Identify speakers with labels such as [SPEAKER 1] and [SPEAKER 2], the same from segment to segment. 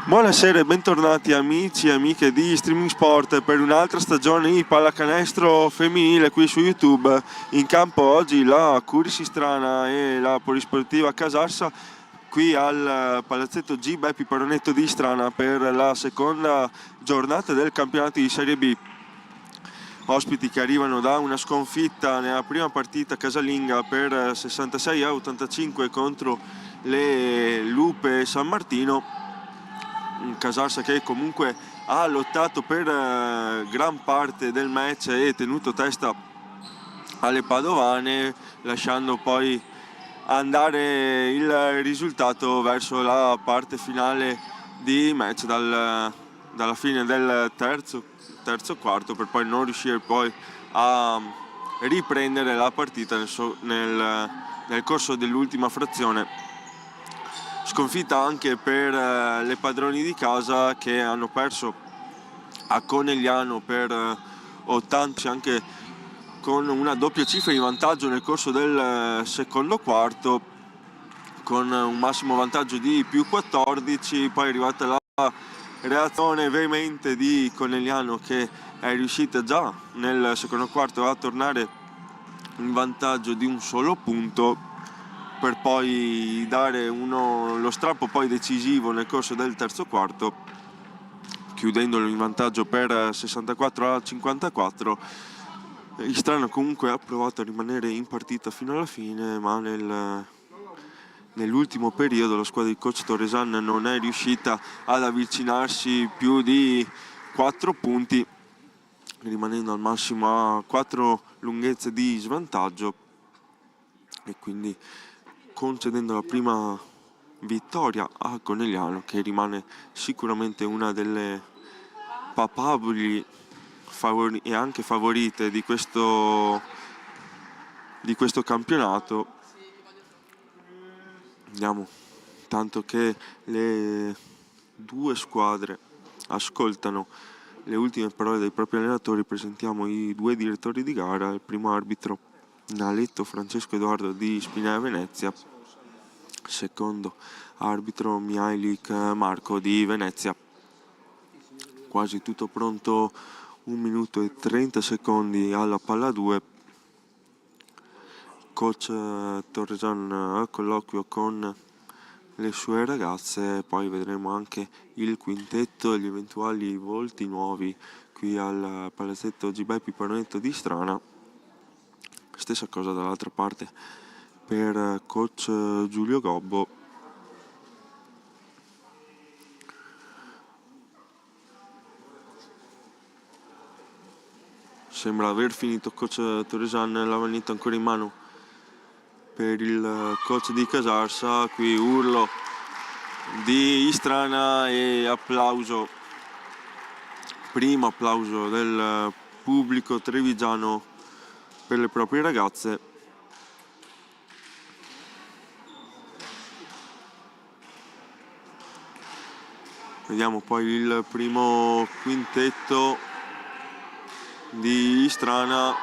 [SPEAKER 1] Buonasera e bentornati amici e amiche di Streaming Sport per un'altra stagione di pallacanestro femminile qui su YouTube. In campo oggi la Curi Sistrana e la Polisportiva Casarsa qui al palazzetto G. Beppi Paronetto di Istrana per la seconda giornata del campionato di Serie B. Ospiti che arrivano da una sconfitta nella prima partita casalinga per 66-85 contro le Lupe San Martino. Un Casarsa che comunque ha lottato per gran parte del match e tenuto testa alle padovane, lasciando poi andare il risultato verso la parte finale di match dalla fine del terzo quarto, per poi non riuscire poi a riprendere la partita nel corso dell'ultima frazione. Sconfitta anche per le padroni di casa che hanno perso a Conegliano per 80, anche con una doppia cifra di vantaggio nel corso del secondo quarto, con un massimo vantaggio di più 14. Poi è arrivata la reazione veemente di Conegliano, che è riuscita già nel secondo quarto a tornare in vantaggio di un solo punto, per poi dare lo strappo poi decisivo nel corso del terzo quarto, chiudendolo in vantaggio per 64-54. Istrana comunque ha provato a rimanere in partita fino alla fine, ma nell'ultimo periodo la squadra di coach Torresan non è riuscita ad avvicinarsi più di 4 punti, rimanendo al massimo a 4 lunghezze di svantaggio, e quindi concedendo la prima vittoria a Conegliano, che rimane sicuramente una delle papabili e anche favorite di questo campionato. Vediamo, tanto che le due squadre ascoltano le ultime parole dei propri allenatori, presentiamo i due direttori di gara. Il primo arbitro Naletto Francesco Edoardo di Spinea Venezia, secondo arbitro Mihailik Marco di Venezia. Quasi tutto pronto, 1 minuto e 30 secondi alla palla 2. Coach Torresan a colloquio con le sue ragazze, poi vedremo anche il quintetto e gli eventuali volti nuovi qui al palazzetto G. Beppi Paronetto di Istrana. Stessa cosa dall'altra parte per coach Giulio Gobbo. Sembra aver finito coach Torresan, la manetta ancora in mano per il coach di Casarsa. Qui urlo di Istrana e applauso, primo applauso del pubblico trevigiano per le proprie ragazze. Vediamo poi il primo quintetto di Istrana.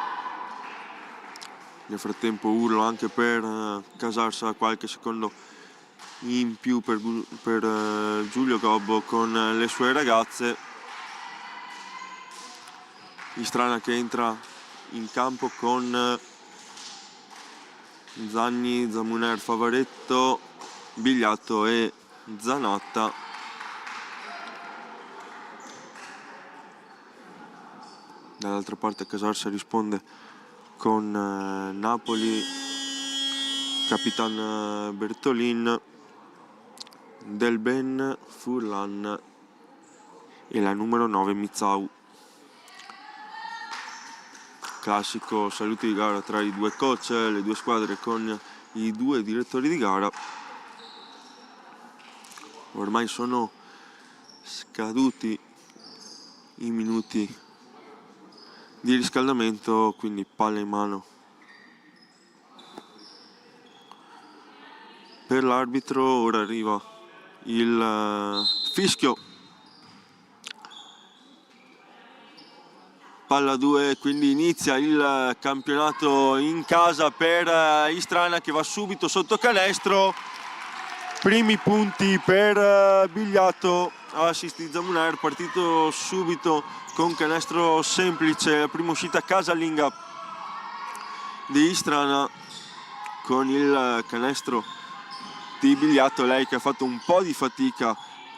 [SPEAKER 1] Nel frattempo urlo anche per Casarsa, qualche secondo in più per Giulio Gobbo con le sue ragazze. Istrana che entra in campo con Zanni, Zamuner, Favaretto, Bigliatto e Zanotta. Dall'altra parte Casarsa risponde con Napoli, Capitan Bertolin, Del Ben, Furlan e la numero 9 Mizau. Classico saluto di gara tra i due coach, le due squadre con i due direttori di gara. Ormai sono scaduti i minuti di riscaldamento, quindi palla in mano per l'arbitro. Ora arriva il fischio, palla 2, quindi inizia il campionato in casa per Istrana, che va subito sotto canestro. Primi punti per Bigliatto assist di Zamuner, partito subito con canestro semplice, la prima uscita casalinga di Istrana con il canestro di Bigliatto, lei che ha fatto un po' di fatica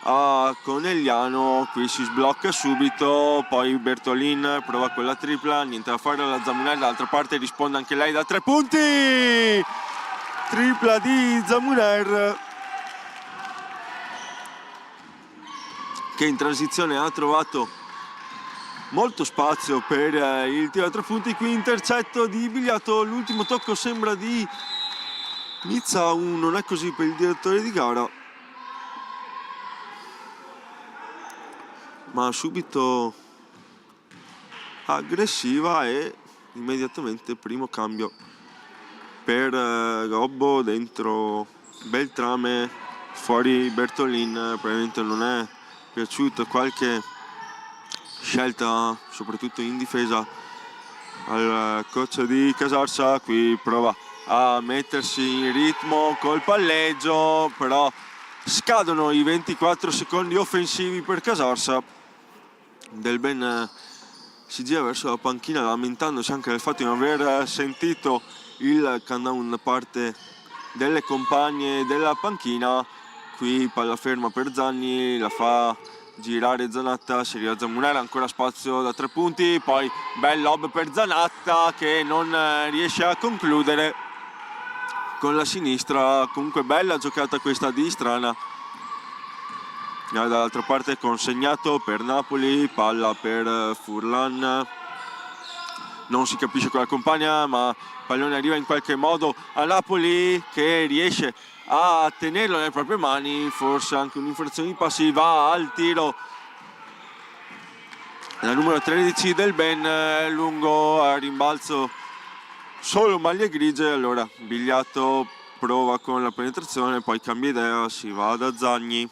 [SPEAKER 1] a Conegliano, qui si sblocca subito, poi Bertolin prova con la tripla, niente da fare alla Zamuner, dall'altra parte risponde anche lei da 3 punti, tripla di Zamuner che in transizione ha trovato molto spazio per il tiro a 3 punti, qui intercetto di Bigliatto, l'ultimo tocco sembra di Nizza, non è così per il direttore di gara, ma subito aggressiva e immediatamente primo cambio per Gobbo, dentro Beltrame, fuori Bertolin. Probabilmente non è piaciuto qualche scelta soprattutto in difesa al coach di Casarsa, qui prova a mettersi in ritmo col palleggio, però scadono i 24 secondi offensivi per Casarsa. Del Ben si gira verso la panchina lamentandosi anche del fatto di non aver sentito il countdown da parte delle compagne della panchina. Qui palla ferma per Zanni, la fa girare Zanatta, si arriva Zamuner, ancora spazio da 3 punti, poi bel lob per Zanatta che non riesce a concludere con la sinistra. Comunque bella giocata questa di Istrana. Dall'altra parte consegnato per Napoli, palla per Furlan, non si capisce con la compagna, ma il pallone arriva in qualche modo a Napoli che riesce a tenerlo nelle proprie mani, forse anche un'infrazione di passi, va al tiro la numero 13 del Ben, lungo a rimbalzo solo maglie grigie. Allora Bigliatto prova con la penetrazione, poi cambia idea, si va da Zagni,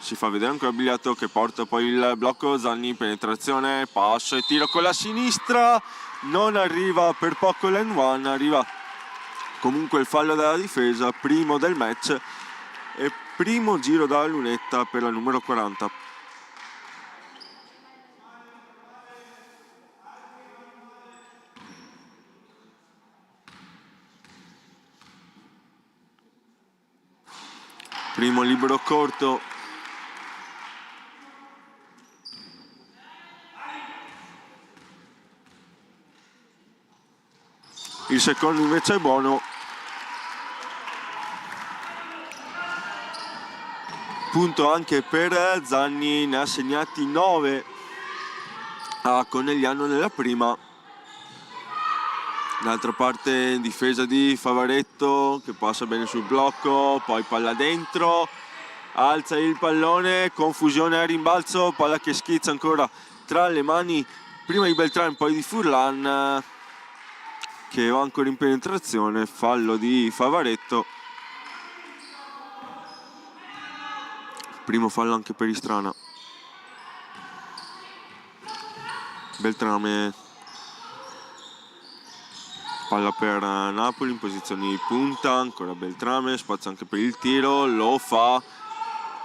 [SPEAKER 1] si fa vedere ancora Bigliatto che porta poi il blocco, Zanni, penetrazione, passo e tiro con la sinistra, non arriva per poco l'end-one, arriva comunque il fallo della difesa, primo del match e primo giro dalla lunetta per la numero 40. Primo libero corto il secondo invece è buono, punto anche per Zanni, ne ha segnati 9 a Conegliano nella prima. D'altra parte difesa di Favaretto che passa bene sul blocco, poi palla dentro, alza il pallone, confusione a rimbalzo, palla che schizza ancora tra le mani prima di Beltrán, poi di Furlan che va ancora in penetrazione, fallo di Favaretto, primo fallo anche per Istrana. Beltrame, palla per Napoli in posizione di punta, ancora Beltrame, spazio anche per il tiro, lo fa,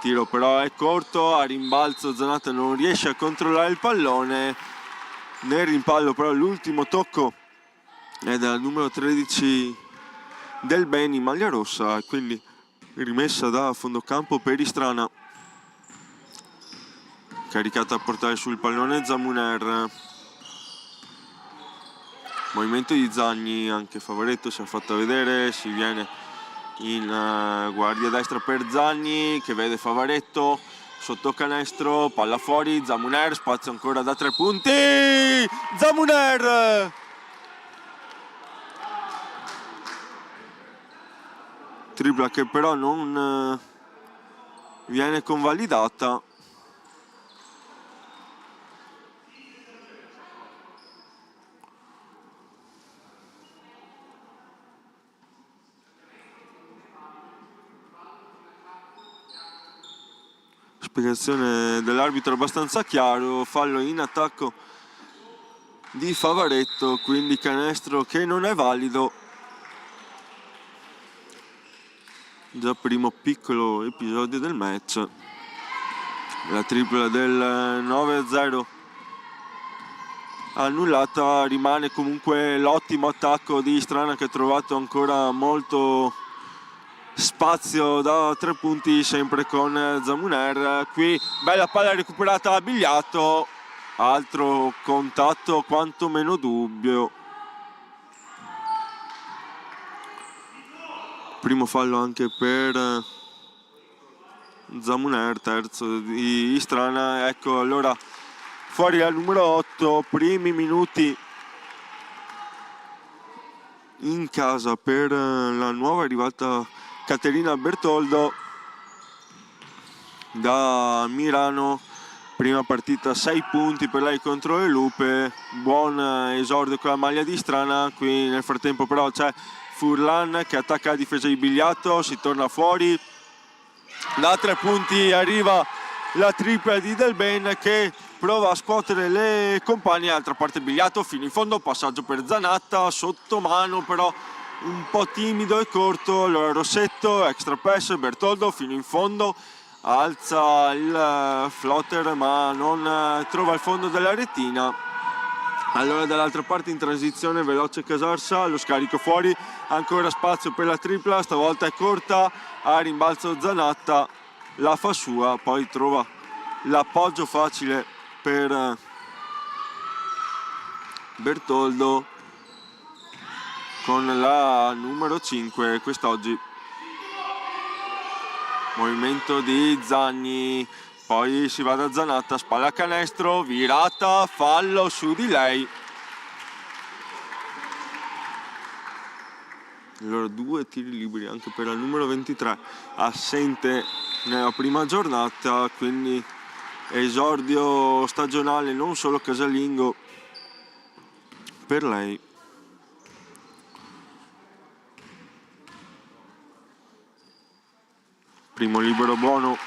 [SPEAKER 1] tiro però è corto, a rimbalzo Zanatta non riesce a controllare il pallone, nel rimpallo però l'ultimo tocco è dal numero 13 del Beni, maglia rossa, quindi rimessa da fondo campo per Istrana, caricata a portare sul pallone Zamuner, movimento di Zagni, anche Favaretto si è fatto vedere, si viene in guardia destra per Zagni che vede Favaretto sotto canestro, palla fuori, Zamuner, spazio ancora da 3 punti, Zamuner! Tripla che però non viene convalidata. Spiegazione dell'arbitro abbastanza chiaro, fallo in attacco di Favaretto, quindi canestro che non è valido. Già primo piccolo episodio del match. La tripla del 9-0 annullata. Rimane comunque l'ottimo attacco di Istrana, che ha trovato ancora molto spazio da 3 punti, sempre con Zamuner. Qui bella palla recuperata a Bigliato, altro contatto quantomeno dubbio. Primo fallo anche per Zamuner, terzo di Istrana. Ecco allora fuori al numero 8, primi minuti in casa per la nuova arrivata Caterina Bertoldo da Mirano. Prima partita 6 punti per lei contro le Lupe, buon esordio con la maglia di Istrana. Qui nel frattempo però c'è Furlan che attacca la difesa di Bigliato, si torna fuori, da 3 punti arriva la tripla di Del Ben che prova a scuotere le compagne. Altra parte Bigliato fino in fondo, passaggio per Zanatta, sotto mano però un po' timido e corto. Allora Rossetto, extra pass, Bertoldo fino in fondo, alza il flotter ma non trova il fondo della retina. Allora dall'altra parte in transizione veloce Casarsa, lo scarico fuori, ancora spazio per la tripla, stavolta è corta, a rimbalzo Zanatta, la fa sua, poi trova l'appoggio facile per Bertoldo con la numero 5 quest'oggi. Movimento di Zagni, poi si va da Zanatta, spalla a canestro, virata, fallo su di lei. Allora 2 tiri liberi anche per la numero 23, assente nella prima giornata, quindi esordio stagionale non solo casalingo per lei. Primo libero buono.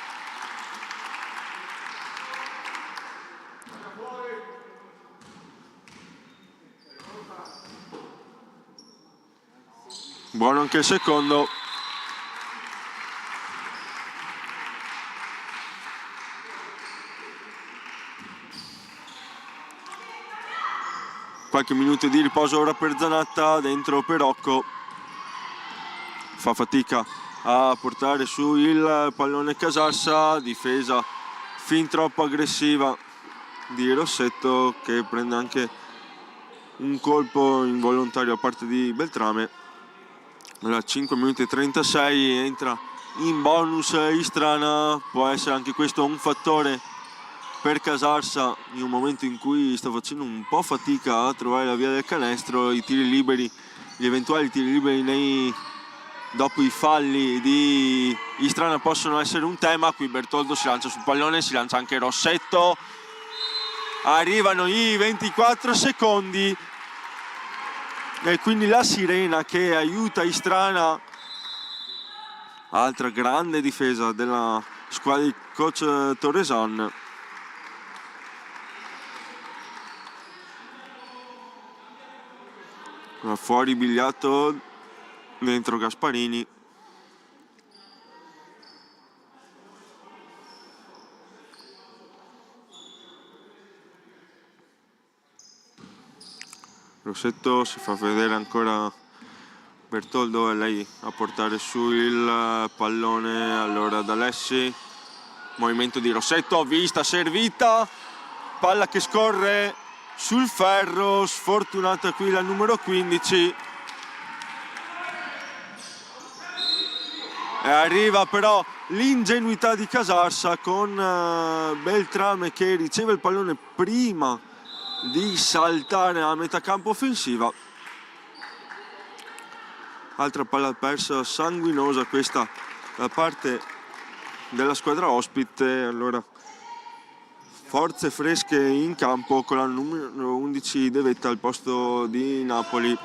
[SPEAKER 1] Buono anche il secondo. Qualche minuto di riposo ora per Zanatta, dentro Perocco. Fa fatica a portare su il pallone Casassa, difesa fin troppo aggressiva di Rossetto che prende anche un colpo involontario a parte di Beltrame. Allora 5 minuti e 36, entra in bonus Istrana, può essere anche questo un fattore per Casarsa in un momento in cui sta facendo un po' fatica a trovare la via del canestro. I tiri liberi, gli eventuali tiri liberi dopo i falli di Istrana possono essere un tema. Qui Bertoldo si lancia sul pallone, si lancia anche Rossetto, arrivano i 24 secondi e quindi la sirena che aiuta Istrana. Altra grande difesa della squadra di coach Torreson. Fuori Bigliato, dentro Gasparini. Rossetto si fa vedere ancora Bertoldo, è lei a portare su il pallone. Allora D'Alessi, movimento di Rossetto, vista, servita, palla che scorre sul ferro, sfortunata qui la numero 15. E arriva però l'ingenuità di Casarsa con Beltrame che riceve il pallone prima di saltare a metà campo offensiva. Altra palla persa sanguinosa questa da parte della squadra ospite. Allora forze fresche in campo con la numero 11 De Vetta al posto di Napoli.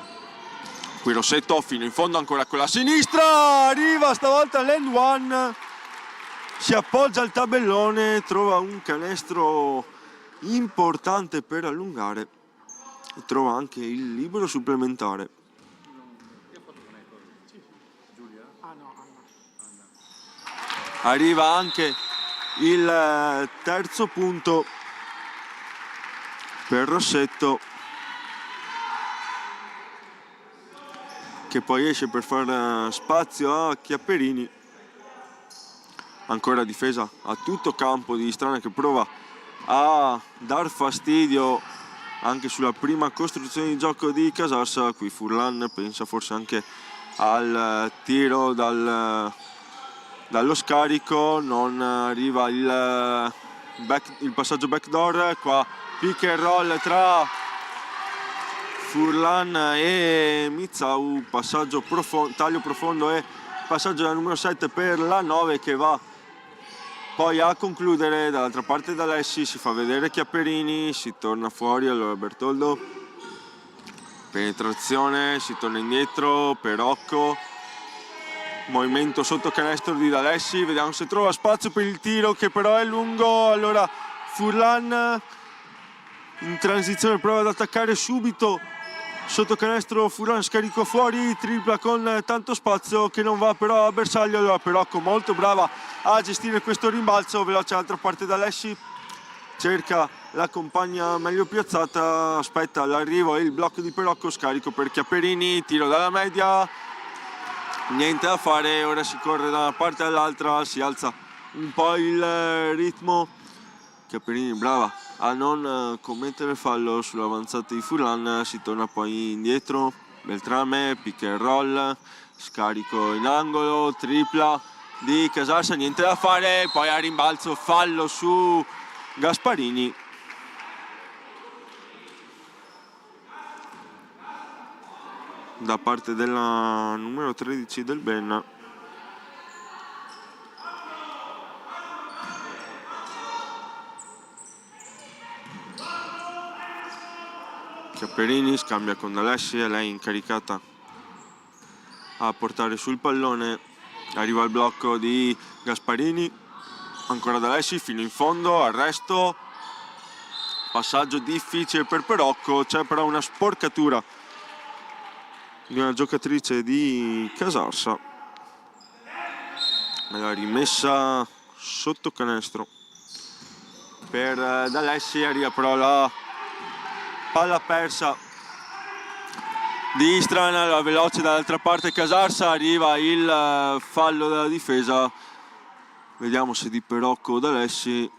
[SPEAKER 1] Qui Rossetto fino in fondo ancora con la sinistra, arriva stavolta l'end one, si appoggia al tabellone, trova un canestro importante per allungare e trova anche il libero supplementare. Arriva anche il terzo punto per Rossetto, che poi esce per fare spazio a Chiapperini. Ancora difesa a tutto campo di Istrana, che prova a dar fastidio anche sulla prima costruzione di gioco di Casassa. Qui Furlan pensa forse anche al tiro dallo scarico, non arriva il passaggio backdoor. Qua pick and roll tra Furlan e Mizzau, passaggio taglio profondo e passaggio da numero 7 per la 9, che va poi a concludere dall'altra parte da Alessi. Si fa vedere Chiapperini, si torna fuori, allora Bertoldo, penetrazione, si torna indietro, Perocco, movimento sotto canestro di D'Alessi, vediamo se trova spazio per il tiro, che però è lungo. Allora Furlan in transizione prova ad attaccare subito sotto canestro, Furlan scarico fuori, tripla con tanto spazio che non va però a bersaglio. Allora Perocco molto brava a gestire questo rimbalzo, veloce dall'altra parte da Alessi, cerca la compagna meglio piazzata, aspetta l'arrivo e il blocco di Perocco, scarico per Chiapperini, tiro dalla media, niente da fare. Ora si corre da una parte all'altra, si alza un po' il ritmo. Chiapperini brava a non commettere fallo sull'avanzata di Furlan, si torna poi indietro, Beltrame, pick and roll, scarico in angolo, tripla di Casassa, niente da fare, poi a rimbalzo fallo su Gasparini. Da parte della numero 13 del Benna. Chiapperini scambia con D'Alessi e lei incaricata a portare sul pallone. Arriva il blocco di Gasparini, ancora D'Alessi fino in fondo, arresto, passaggio difficile per Perocco, c'è però una sporcatura di una giocatrice di Casassa. La rimessa sotto canestro per D'Alessi, arriva però la palla persa di Istrana, la veloce dall'altra parte Casassa, arriva il fallo della difesa, vediamo se di Perocco o D'Alessi.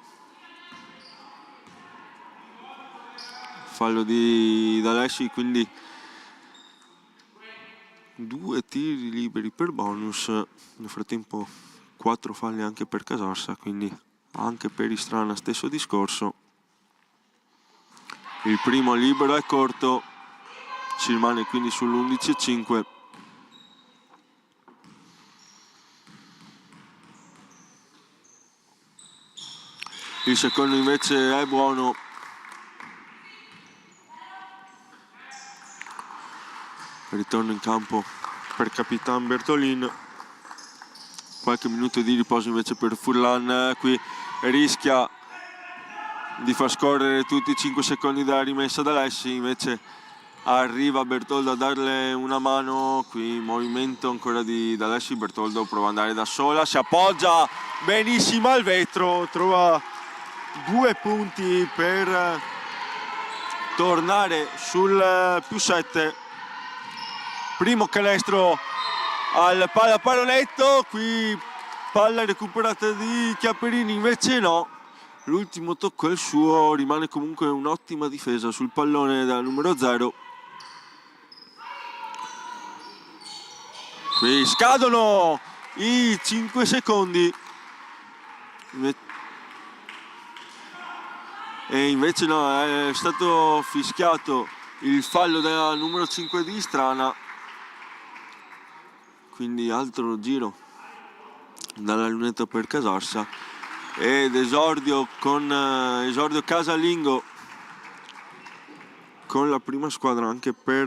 [SPEAKER 1] Fallo di D'Alessi, quindi 2 tiri liberi per bonus. Nel frattempo 4 falli anche per Casassa, quindi anche per Istrana stesso discorso. Il primo libero è corto, si rimane quindi sull'11-5. Il secondo invece è buono. Ritorno in campo per Capitan Bertolin. Qualche minuto di riposo invece per Furlan. Qui rischia di far scorrere tutti i 5 secondi della rimessa da Alessi, invece arriva Bertoldo a darle una mano. Qui movimento ancora di D'Alessi, Bertoldo prova ad andare da sola, si appoggia benissimo al vetro, trova 2 punti per tornare sul +7. Primo canestro al pallonetto, qui palla recuperata di Chiapperini, invece no. L'ultimo tocco è il suo, rimane comunque un'ottima difesa sul pallone dal numero 0. Qui scadono i 5 secondi. E invece no, è stato fischiato il fallo della numero 5 di Istrana. Quindi altro giro dalla lunetta per Casassa. Ed esordio casalingo con la prima squadra anche per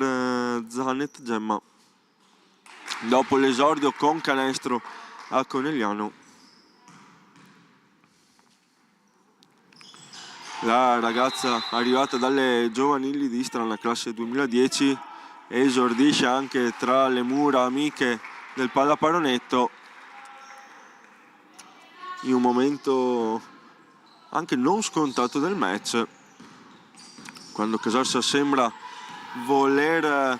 [SPEAKER 1] Zanet Gemma, dopo l'esordio con canestro a Conegliano. La ragazza arrivata dalle giovanili di Istrana, classe 2010, esordisce anche tra le mura amiche del pallaparonetto. in un momento anche non scontato del match, quando Casarsa sembra voler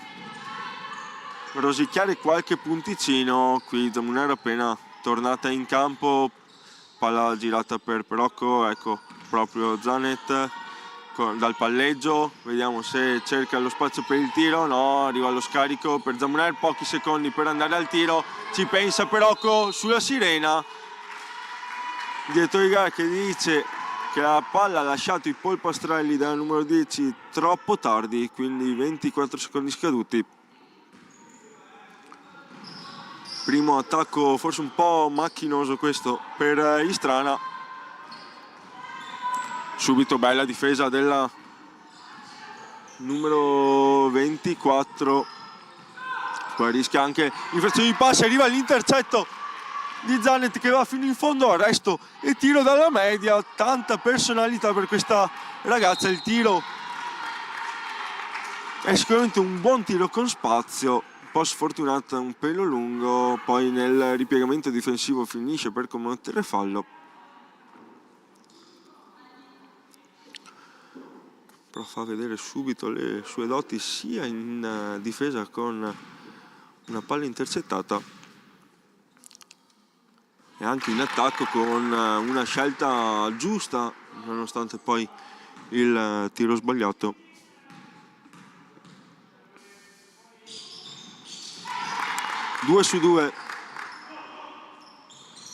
[SPEAKER 1] rosicchiare qualche punticino. Qui Zamuner appena tornata in campo, palla girata per Perocco, ecco proprio Zanet dal palleggio, vediamo se cerca lo spazio per il tiro, no, arriva allo scarico per Zamuner, pochi secondi per andare al tiro, ci pensa Perocco sulla sirena, dietro di gara che dice che la palla ha lasciato i polpastrelli della numero 10 troppo tardi, quindi 24 secondi scaduti. Primo attacco forse un po' macchinoso questo per Istrana. Subito bella difesa della numero 24. Poi rischia anche infrazione di passi, arriva l'intercetto di Zanet che va fino in fondo, arresto e tiro dalla media. Tanta personalità per questa ragazza, il tiro è sicuramente un buon tiro con spazio, un po' sfortunata, un pelo lungo, poi nel ripiegamento difensivo finisce per commettere fallo. Però fa vedere subito le sue doti sia in difesa con una palla intercettata e anche in attacco con una scelta giusta nonostante poi il tiro sbagliato. Due su due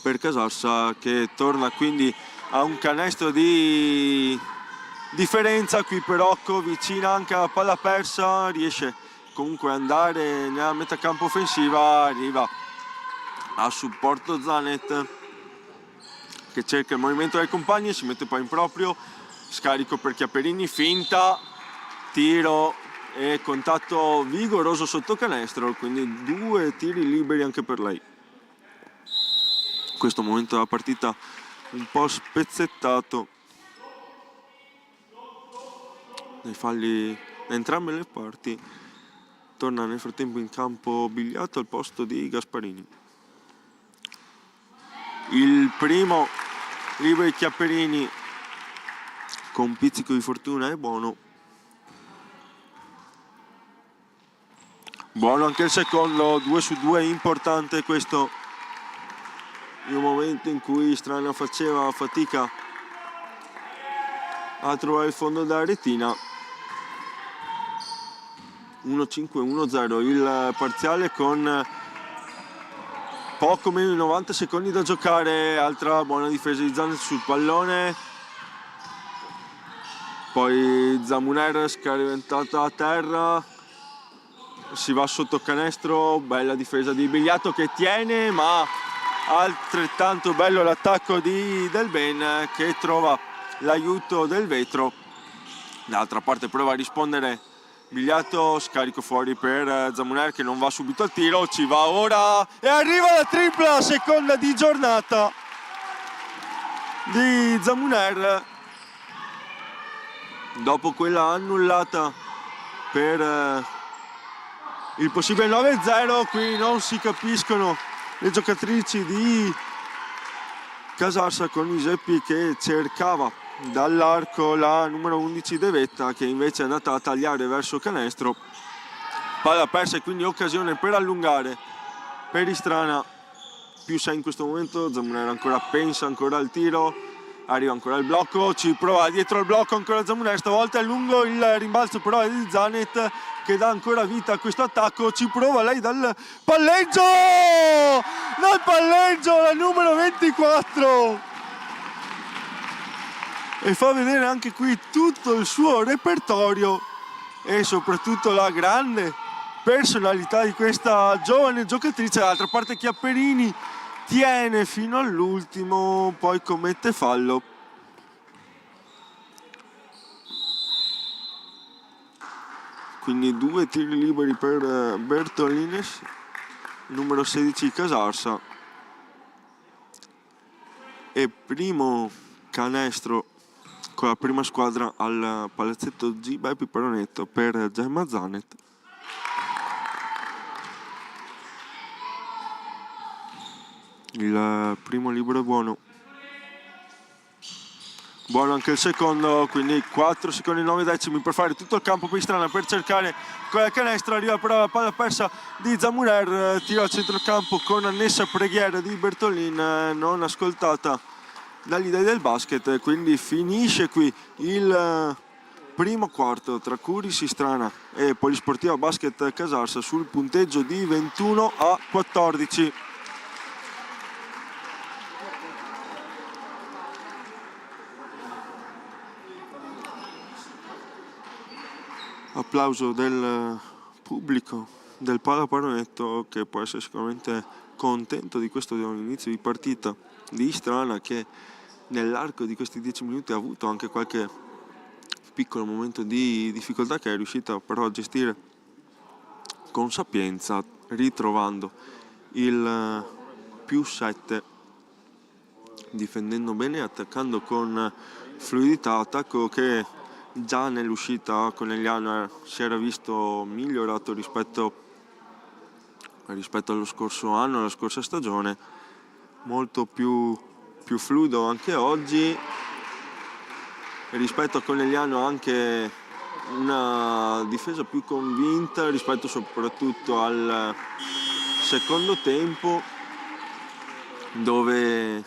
[SPEAKER 1] per Casarsa, che torna quindi a un canestro di differenza. Qui Perocco vicina anche alla palla persa, riesce comunque ad andare nella metà campo offensiva, arriva a supporto Zanet che cerca il movimento dei compagni, si mette poi in proprio, scarico per Chiaperini, finta, tiro e contatto vigoroso sotto canestro, quindi 2 tiri liberi anche per lei. In questo momento della partita un po' spezzettato nei falli da entrambe le parti. Torna nel frattempo in campo Bigliato al posto di Gasparini. Il primo libero di Chiaperini con pizzico di fortuna è buono. Buono anche il secondo, 2 su 2, importante questo in un momento in cui Istrana faceva fatica a trovare il fondo della retina. 1-5-1-0 il parziale con poco meno di 90 secondi da giocare. Altra buona difesa di Zanet sul pallone, poi Zamuner scaraventata a terra, si va sotto canestro, bella difesa di Bigliato che tiene, ma altrettanto bello l'attacco di Del Ben che trova l'aiuto del vetro. D'altra parte prova a rispondere Bigliato, scarico fuori per Zamuner che non va subito al tiro, ci va ora e arriva la tripla, seconda di giornata di Zamuner dopo quella annullata per il possibile 9-0. Qui non si capiscono le giocatrici di Casarsa con Giuseppi che cercava dall'arco la numero 11 De Vetta, che invece è andata a tagliare verso canestro. Palla persa e quindi occasione per allungare per Istrana, più 6 in questo momento. Zamuner ancora pensa ancora al tiro, arriva ancora il blocco, ci prova dietro al blocco ancora Zamuner, stavolta è lungo il rimbalzo però è di Zanet che dà ancora vita a questo attacco, ci prova lei dal palleggio la numero 24 e fa vedere anche qui tutto il suo repertorio e soprattutto la grande personalità di questa giovane giocatrice. D'altra parte Chiapperini tiene fino all'ultimo, poi commette fallo. Quindi 2 tiri liberi per Bertolines, numero 16 Casarsa, e primo canestro con la prima squadra al palazzetto G. Bepi Peronetto per Gemma Zanet. Il primo libero è buono. buono anche il secondo, quindi 4 secondi e 9 decimi per fare tutto il campo per Istrana per cercare con la canestra. Arriva però la palla persa di Zamuner, tiro al centrocampo con annessa preghiera di Bertolin, non ascoltata dagli dei del basket, quindi finisce qui il primo quarto tra Curis Istrana e Polisportiva Basket Casarsa sul punteggio di 21-14. Applauso del pubblico del Pallaparonetto, che può essere sicuramente contento di questo inizio di partita di Istrana, che nell'arco di questi 10 minuti ha avuto anche qualche piccolo momento di difficoltà che è riuscita però a gestire con sapienza, ritrovando il +7, difendendo bene e attaccando con fluidità, attacco che già nell'uscita Conegliano si era visto migliorato rispetto allo scorso anno, alla scorsa stagione, molto più fluido anche oggi. Rispetto a Conegliano anche una difesa più convinta rispetto soprattutto al secondo tempo, dove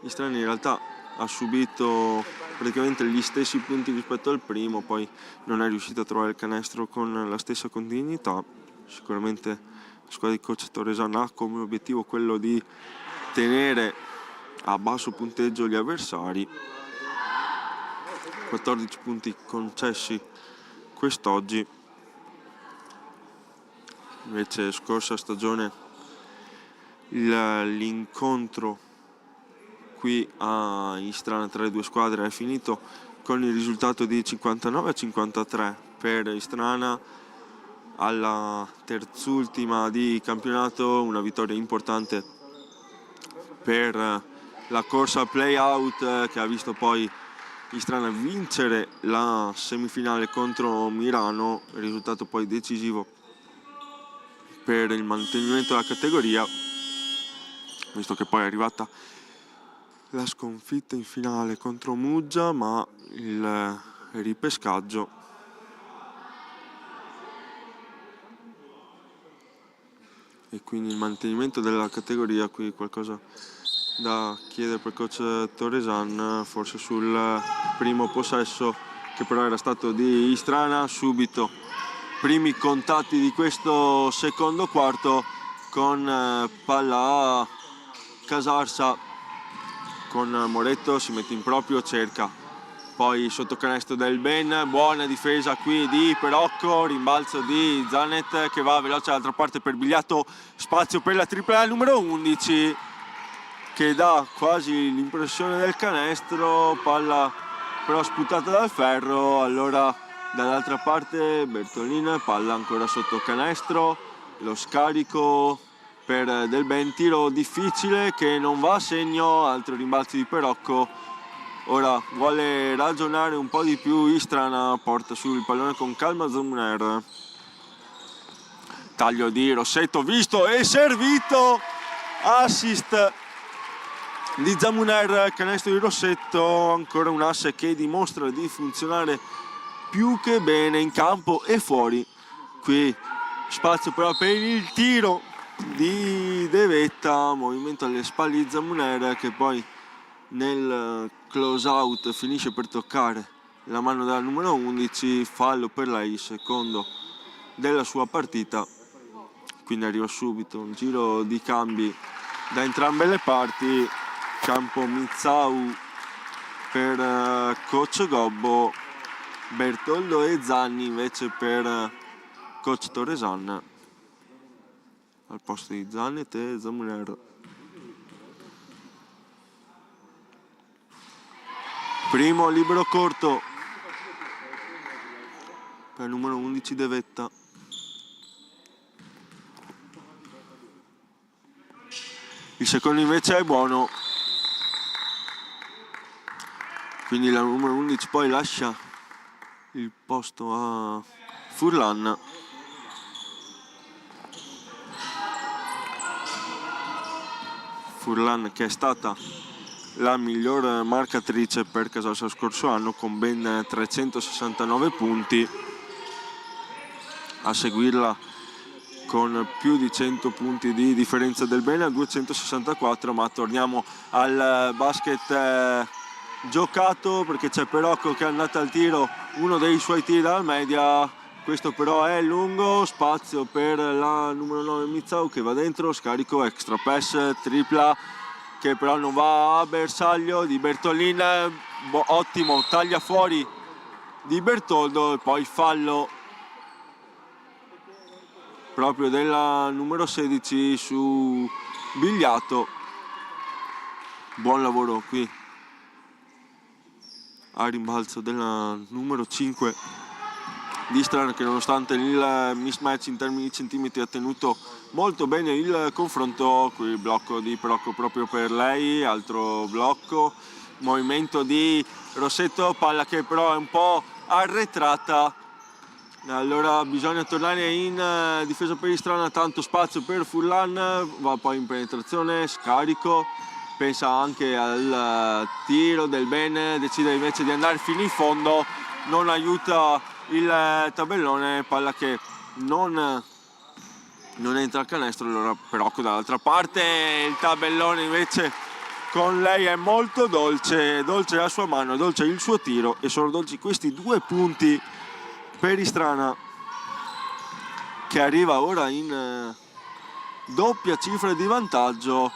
[SPEAKER 1] Istrana in realtà ha subito praticamente gli stessi punti rispetto al primo, poi non è riuscito a trovare il canestro con la stessa continuità. Sicuramente la squadra di coach Torresana ha come obiettivo quello di tenere a basso punteggio gli avversari. 14 punti concessi quest'oggi, invece scorsa stagione l'incontro qui a Istrana tra le due squadre è finito con il risultato di 59-53 per Istrana. Alla terzultima di campionato una vittoria importante per la corsa al play-out, che ha visto poi Istrana vincere la semifinale contro Mirano, risultato poi decisivo per il mantenimento della categoria, visto che poi è arrivata la sconfitta in finale contro Muggia, ma il ripescaggio e quindi il mantenimento della categoria. Qui qualcosa da chiedere per coach Torresan, forse sul primo possesso, che però era stato di Istrana. Subito primi contatti di questo secondo quarto con palla a Casarsa, con Moretto, si mette in proprio, cerca poi sotto canestro del Ben, buona difesa qui di Perocco, rimbalzo di Zanet che va veloce dall'altra parte per Bigliato, spazio per la tripla numero 11 che dà quasi l'impressione del canestro, palla però sputata dal ferro. Allora dall'altra parte Bertolin, palla ancora sotto canestro, lo scarico per Del Ben, tiro difficile che non va a segno, altro rimbalzo di Perocco. Ora vuole ragionare un po' di più Istrana, porta sul pallone con calma Zamuner, taglio di Rossetto, visto e servito, assist di Zamuner, canestro di Rossetto, ancora un asse che dimostra di funzionare più che bene in campo e fuori. Qui spazio però per il tiro di De Vetta, movimento alle spalle di Zamuner che poi nel close out finisce per toccare la mano della numero 11, fallo per lei, secondo della sua partita, quindi arriva subito un giro di cambi da entrambe le parti. Campo Mizzau per coach Gobbo, Bertoldo e Zanni invece per coach Torresan, al posto di Zanet e Zamuner. Primo libero corto per il numero 11 De Vetta. Il secondo invece è buono, quindi la numero 11 poi lascia il posto a Furlan. Furlan che è stata la miglior marcatrice per Casals scorso anno con ben 369 punti, a seguirla con più di 100 punti di differenza del bene a 264. Ma torniamo al basket giocato, perché c'è Perocco che è andato al tiro, uno dei suoi tiri dalla media, questo però è lungo, spazio per la numero 9 Mizzau che va dentro, scarico extra pass, tripla che però non va a bersaglio di Bertolin, ottimo, taglia fuori di Bertoldo e poi fallo proprio della numero 16 su Bigliato. Buon lavoro qui a rimbalzo della numero 5 di Strana, che nonostante il mismatch in termini di centimetri ha tenuto molto bene il confronto. Qui il blocco di Procco proprio per lei, altro blocco, movimento di Rossetto, palla che però è un po' arretrata, allora bisogna tornare in difesa per Istrana, tanto spazio per Furlan, va poi in penetrazione, scarico, pensa anche al tiro del bene, decide invece di andare fino in fondo, non aiuta il tabellone, palla che non entra al canestro. Allora però dall'altra parte il tabellone invece con lei è molto dolce la sua mano, dolce il suo tiro e sono dolci questi 2 punti per Istrana, che arriva ora in doppia cifra di vantaggio.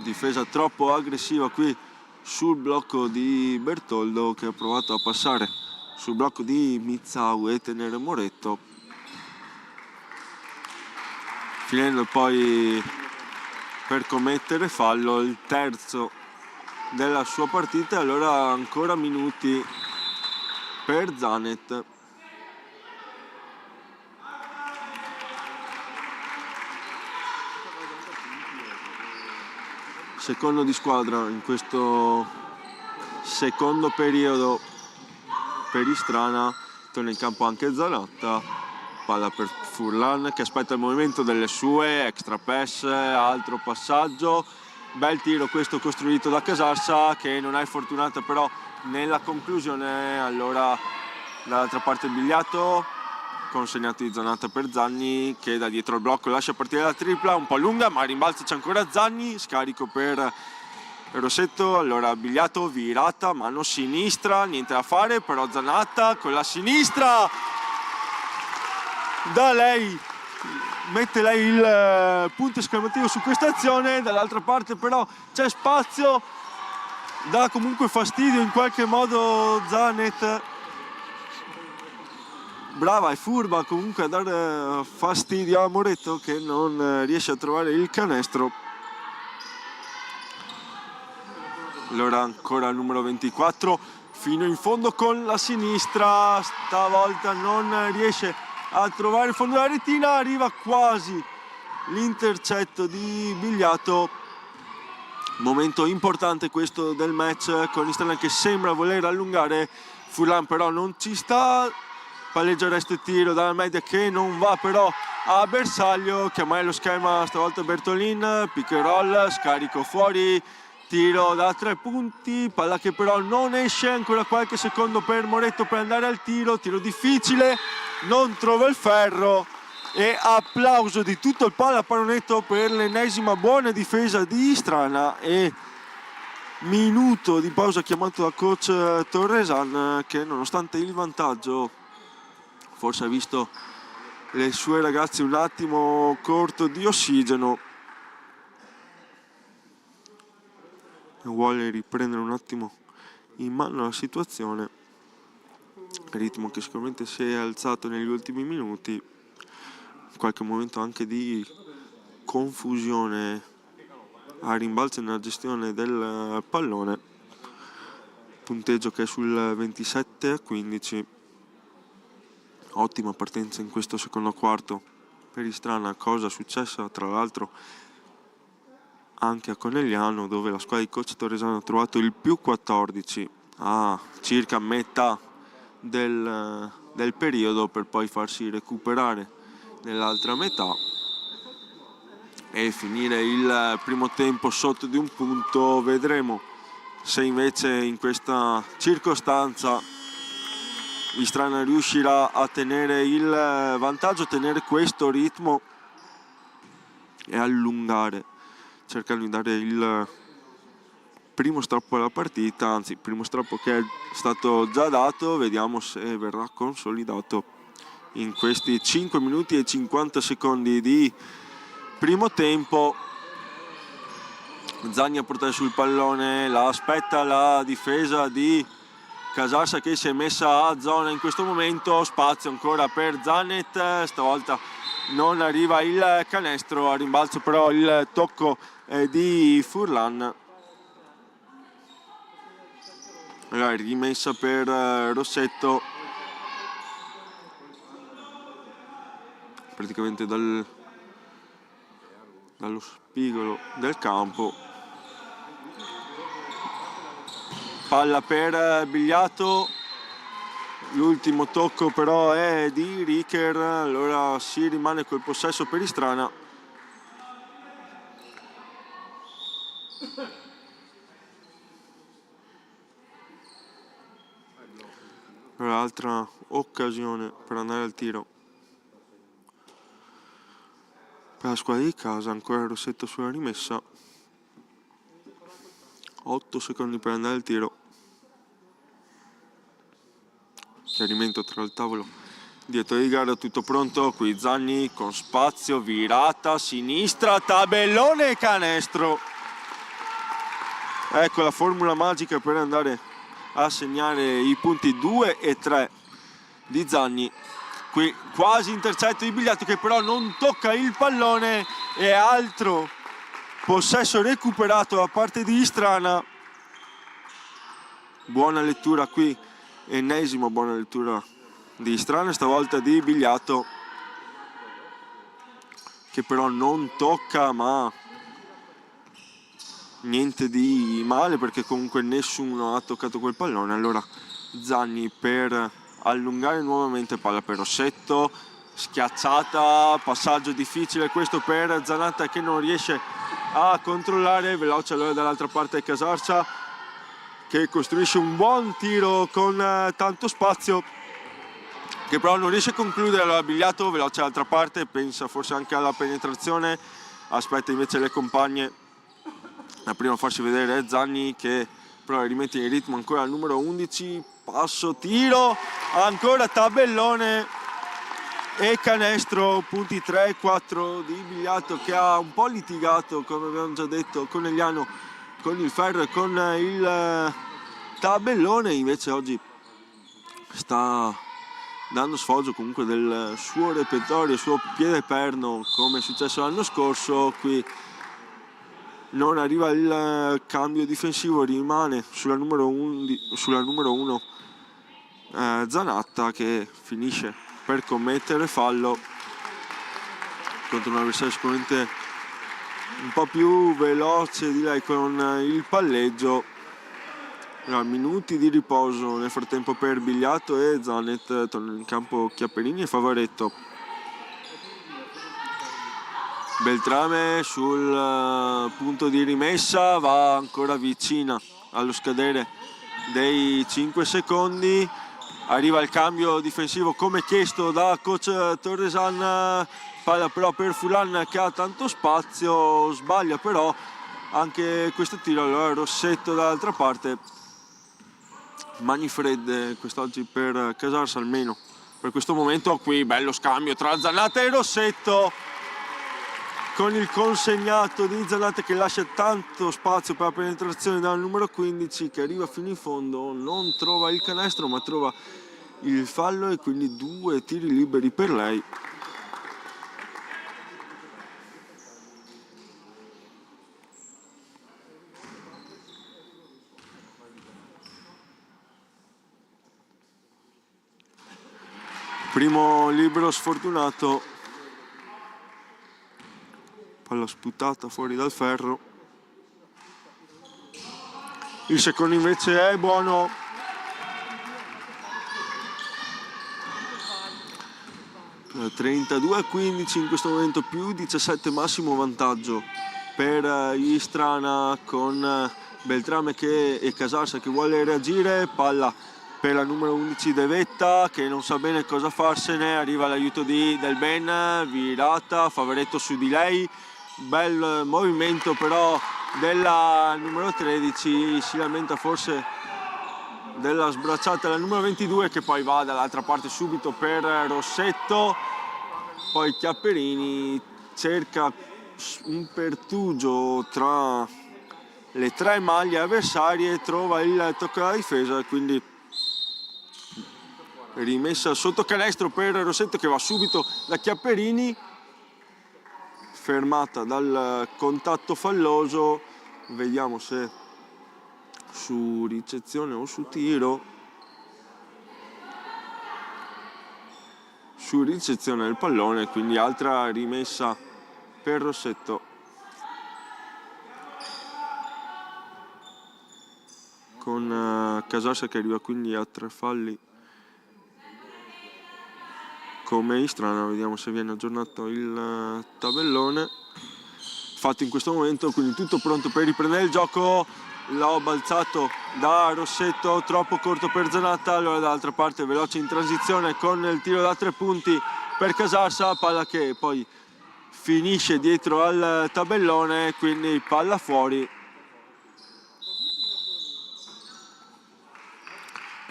[SPEAKER 1] Difesa troppo aggressiva qui sul blocco di Bertoldo, che ha provato a passare sul blocco di Mizzau e tenere Moretto, finendo poi per commettere fallo, il terzo della sua partita. Allora ancora minuti per Zanet. Secondo di squadra in questo secondo periodo per Istrana, torna in campo anche Zanotta, palla per Furlan che aspetta il movimento delle sue, extra pass, altro passaggio, bel tiro questo costruito da Casarsa, che non è fortunata però nella conclusione. Allora dall'altra parte il Bigliato, consegnato di Zanotta per Zanni, che da dietro al blocco lascia partire la tripla, un po' lunga ma rimbalza, c'è ancora Zanni, scarico per Rossetto. Allora Bigliato, virata, mano sinistra, niente da fare, però Zanotta con la sinistra, da lei, mette lei il punto esclamativo su questa azione. Dall'altra parte però c'è spazio, dà comunque fastidio in qualche modo Zanet, brava e furba comunque a dare fastidio a Moretto, che non riesce a trovare il canestro. Allora ancora il numero 24 fino in fondo con la sinistra, stavolta non riesce a trovare il fondo della retina, arriva quasi l'intercetto di Bigliato. Momento importante questo del match, con Istrana che sembra voler allungare, Furlan però non ci sta, palleggia resto e tiro dalla media che non va però a bersaglio, chiama lo schema stavolta Bertolin, pick and roll, scarico fuori, tiro da 3 punti, palla che però non esce, ancora qualche secondo per Moretto per andare al tiro difficile, non trova il ferro e applauso di tutto il pallaparonetto per l'ennesima buona difesa di Istrana e minuto di pausa chiamato da coach Torresan, che nonostante il vantaggio forse ha visto le sue ragazze un attimo corto di ossigeno e vuole riprendere un attimo in mano la situazione, ritmo che sicuramente si è alzato negli ultimi minuti, qualche momento anche di confusione a rimbalzo nella gestione del pallone, punteggio che è sul 27-15. Ottima partenza in questo secondo quarto per Istrana, cosa successa tra l'altro anche a Conegliano, dove la squadra di coach Torresano ha trovato il più 14 a circa metà del periodo, per poi farsi recuperare nell'altra metà e finire il primo tempo sotto di un punto. Vedremo se invece in questa circostanza Istrana riuscirà a tenere il vantaggio, a tenere questo ritmo e allungare, cercando di dare il primo strappo alla partita, anzi primo strappo che è stato già dato, vediamo se verrà consolidato in questi 5 minuti e 50 secondi di primo tempo. Zagni a portare sul pallone, la aspetta la difesa di Casarsa che si è messa a zona in questo momento, spazio ancora per Zanet, stavolta non arriva il canestro, a rimbalzo però il tocco di Furlan. La rimessa per Rossetto, praticamente dallo spigolo del campo. Palla per Bigliato, l'ultimo tocco però è di Richer, allora si rimane col possesso per Istrana. L'altra occasione per andare al tiro per la squadra di casa, ancora Rossetto sulla rimessa, 8 secondi per andare al tiro. Chiarimento tra il tavolo dietro di gara, tutto pronto, qui Zagni con spazio, virata, sinistra, tabellone e canestro. Ecco la formula magica per andare a segnare i punti 2 e 3 di Zagni. Qui quasi intercetto di Bigliato che però non tocca il pallone, e altro possesso recuperato da parte di Istrana. Buona lettura qui, ennesima buona lettura di Istrana, stavolta di Bigliato che però non tocca, ma niente di male perché comunque nessuno ha toccato quel pallone. Allora Zagni per allungare nuovamente, palla per Rossetto, schiacciata, passaggio difficile questo per Zanatta che non riesce a controllare, veloce allora dall'altra parte Casarsa che costruisce un buon tiro con tanto spazio che però non riesce a concludere. Allora Bigliato veloce dall'altra parte, pensa forse anche alla penetrazione, aspetta invece le compagne. La prima a farsi vedere è Zagni che però rimette in ritmo ancora al numero 11, passo, tiro, ancora tabellone e canestro, punti 3 e 4 di Bigliato che ha un po' litigato, come abbiamo già detto, con Eliano, con il ferro e con il tabellone. Invece oggi sta dando sfoggio comunque del suo repertorio, il suo piede perno, come è successo l'anno scorso. Qui non arriva il cambio difensivo, rimane sulla numero 1 Zanatta che finisce per commettere fallo contro un avversario sicuramente un po' più veloce di lei con il palleggio. Minuti di riposo nel frattempo per Bigliato e Zanet, tornano in campo Chiapperini e Favaretto. Beltrame sul punto di rimessa, va ancora vicina allo scadere dei 5 secondi, arriva il cambio difensivo come chiesto da coach Torresan, palla però per Furlan che ha tanto spazio, sbaglia però anche questo tiro. Allora Rossetto dall'altra parte, mani fredde quest'oggi per Casarsa, almeno per questo momento. Qui bello scambio tra Zanatta e Rossetto, con il consegnato di Zanatta che lascia tanto spazio per la penetrazione dal numero 15 che arriva fino in fondo, non trova il canestro ma trova il fallo e quindi 2 tiri liberi per lei. Primo libero sfortunato, palla sputata fuori dal ferro. Il secondo invece è buono. Eh, 32-15 in questo momento, più 17 massimo vantaggio per Istrana con Beltrame e Casarsa che vuole reagire, palla per la numero 11 De Vetta che non sa bene cosa farsene, arriva l'aiuto di Del Ben, virata, Favaretto su di lei, bel movimento però della numero 13, si lamenta forse della sbracciata la numero 22 che poi va dall'altra parte subito per Rossetto, poi Chiapperini cerca un pertugio tra le 3 maglie avversarie, trova il tocco alla difesa, quindi rimessa sotto canestro per Rossetto che va subito da Chiapperini, fermata dal contatto falloso, vediamo se su ricezione o su tiro. Su ricezione del pallone, quindi altra rimessa per Rossetto. Con Casarsa che arriva quindi a 3 falli come Istrana, vediamo se viene aggiornato il tabellone. Fatto in questo momento, quindi tutto pronto per riprendere il gioco. L'ho balzato da Rossetto, troppo corto per Zanatta, allora dall'altra parte veloce in transizione con il tiro da 3 punti per Casarsa, palla che poi finisce dietro al tabellone, quindi palla fuori.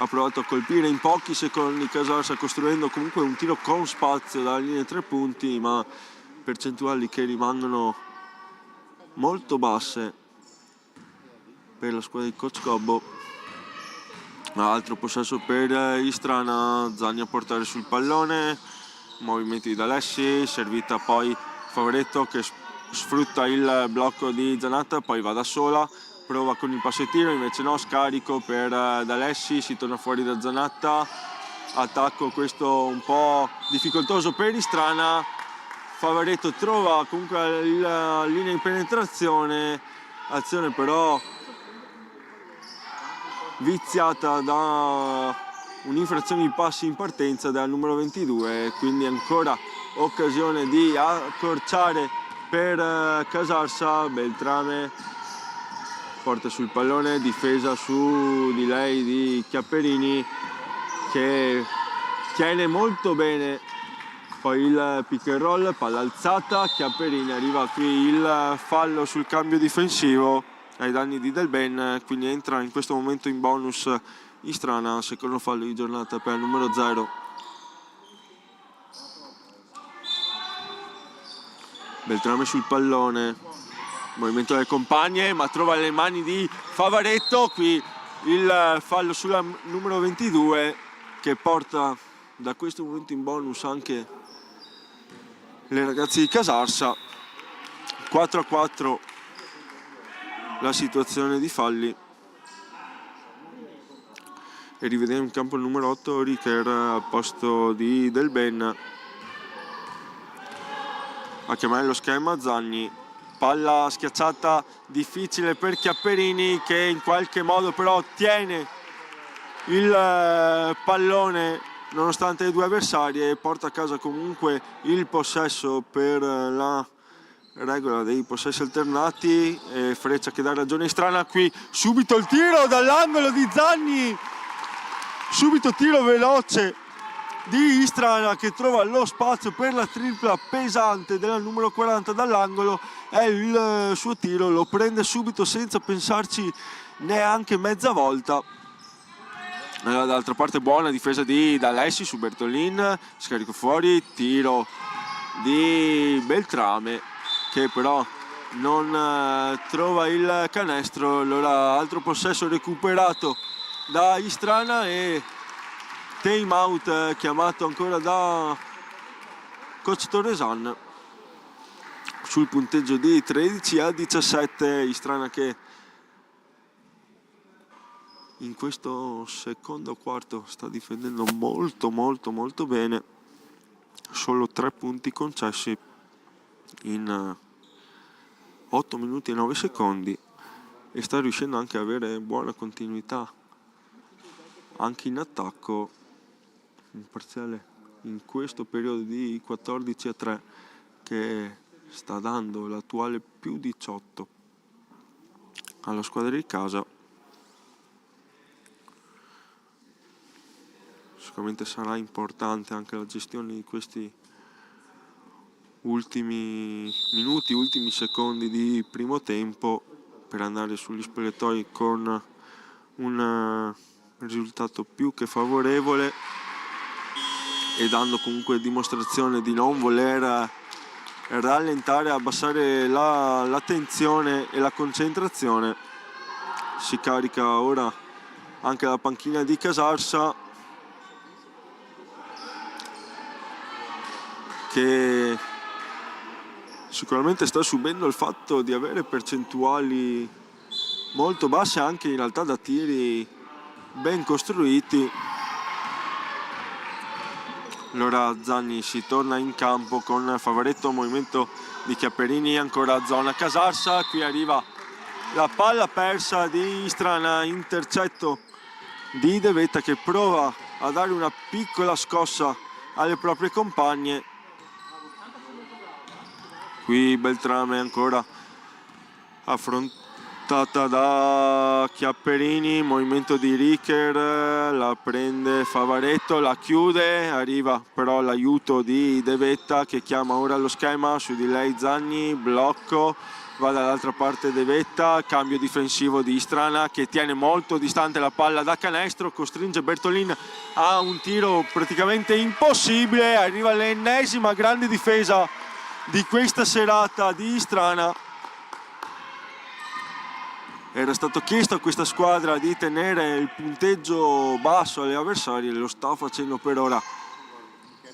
[SPEAKER 1] Ha provato a colpire in pochi secondi Casarsa, costruendo comunque un tiro con spazio dalla linea 3 punti, ma percentuali che rimangono molto basse per la squadra di Coach Gobbo. Altro possesso per Istrana, Zani a portare sul pallone, movimenti di D'Alessi, servita poi Favaretto che sfrutta il blocco di Zanatta, poi va da sola, prova con il passo e tiro, invece no, scarico per D'Alessi, si torna fuori da Zanatta, attacco questo un po' difficoltoso per Istrana, Favaretto trova comunque la linea di penetrazione, azione però viziata da un'infrazione di passi in partenza della numero 22, quindi ancora occasione di accorciare per Casarsa. Beltrame porta sul pallone, difesa su di lei di Chiapperini che tiene molto bene, poi il pick and roll, palla alzata, Chiapperini, arriva qui il fallo sul cambio difensivo ai danni di Del Ben, quindi entra in questo momento in bonus Istrana, secondo fallo di giornata per il numero 0. Beltrame sul pallone, movimento delle compagne, ma trova le mani di Favaretto, qui il fallo sulla numero 22 che porta da questo momento in bonus anche le ragazze di Casarsa. 4-4 la situazione di falli, e rivediamo in campo il numero 8 Richer al posto di Del Ben a chiamare lo schema Zagni. Palla schiacciata difficile per Chiapperini che in qualche modo però tiene il pallone nonostante le 2 avversarie e porta a casa comunque il possesso per la regola dei possessi alternati. E Freccia che dà ragione a Istrana, qui subito il tiro dall'angolo di Zagni, subito tiro veloce di Istrana che trova lo spazio per la tripla pesante della numero 40 dall'angolo, e il suo tiro lo prende subito senza pensarci neanche mezza volta. Dall'altra parte buona difesa di D'Alessi su Bertolin, scarico fuori, tiro di Beltrame che però non trova il canestro. Allora altro possesso recuperato da Istrana e time out chiamato ancora da coach Torresan sul punteggio di 13-17. Istrana che in questo secondo quarto sta difendendo molto bene, solo 3 punti concessi in 8 minuti e 9 secondi e sta riuscendo anche a avere buona continuità anche in attacco, in parziale in questo periodo di 14-3 che sta dando l'attuale più 18 alla squadra di casa. Sicuramente sarà importante anche la gestione di questi ultimi minuti, ultimi secondi di primo tempo per andare sugli spogliatoi con un risultato più che favorevole e dando comunque dimostrazione di non voler rallentare, abbassare la tensione e la concentrazione. Si carica ora anche la panchina di Casarsa, che sicuramente sta subendo il fatto di avere percentuali molto basse anche in realtà da tiri ben costruiti. Allora Zanni si torna in campo con Favaretto, movimento di Chiapperini, ancora zona Casarsa, qui arriva la palla persa di Istrana, intercetto di De Vetta che prova a dare una piccola scossa alle proprie compagne. Qui Beltrame ancora affrontata da Chiapperini, movimento di Richer, la prende Favaretto, la chiude, arriva però l'aiuto di De Vetta che chiama ora lo schema, su di lei Zanni, blocco, va dall'altra parte De Vetta, cambio difensivo di Istrana che tiene molto distante la palla da canestro, costringe Bertolin a un tiro praticamente impossibile, arriva l'ennesima grande difesa di questa serata di Istrana. Era stato chiesto a questa squadra di tenere il punteggio basso agli avversari e lo sta facendo per ora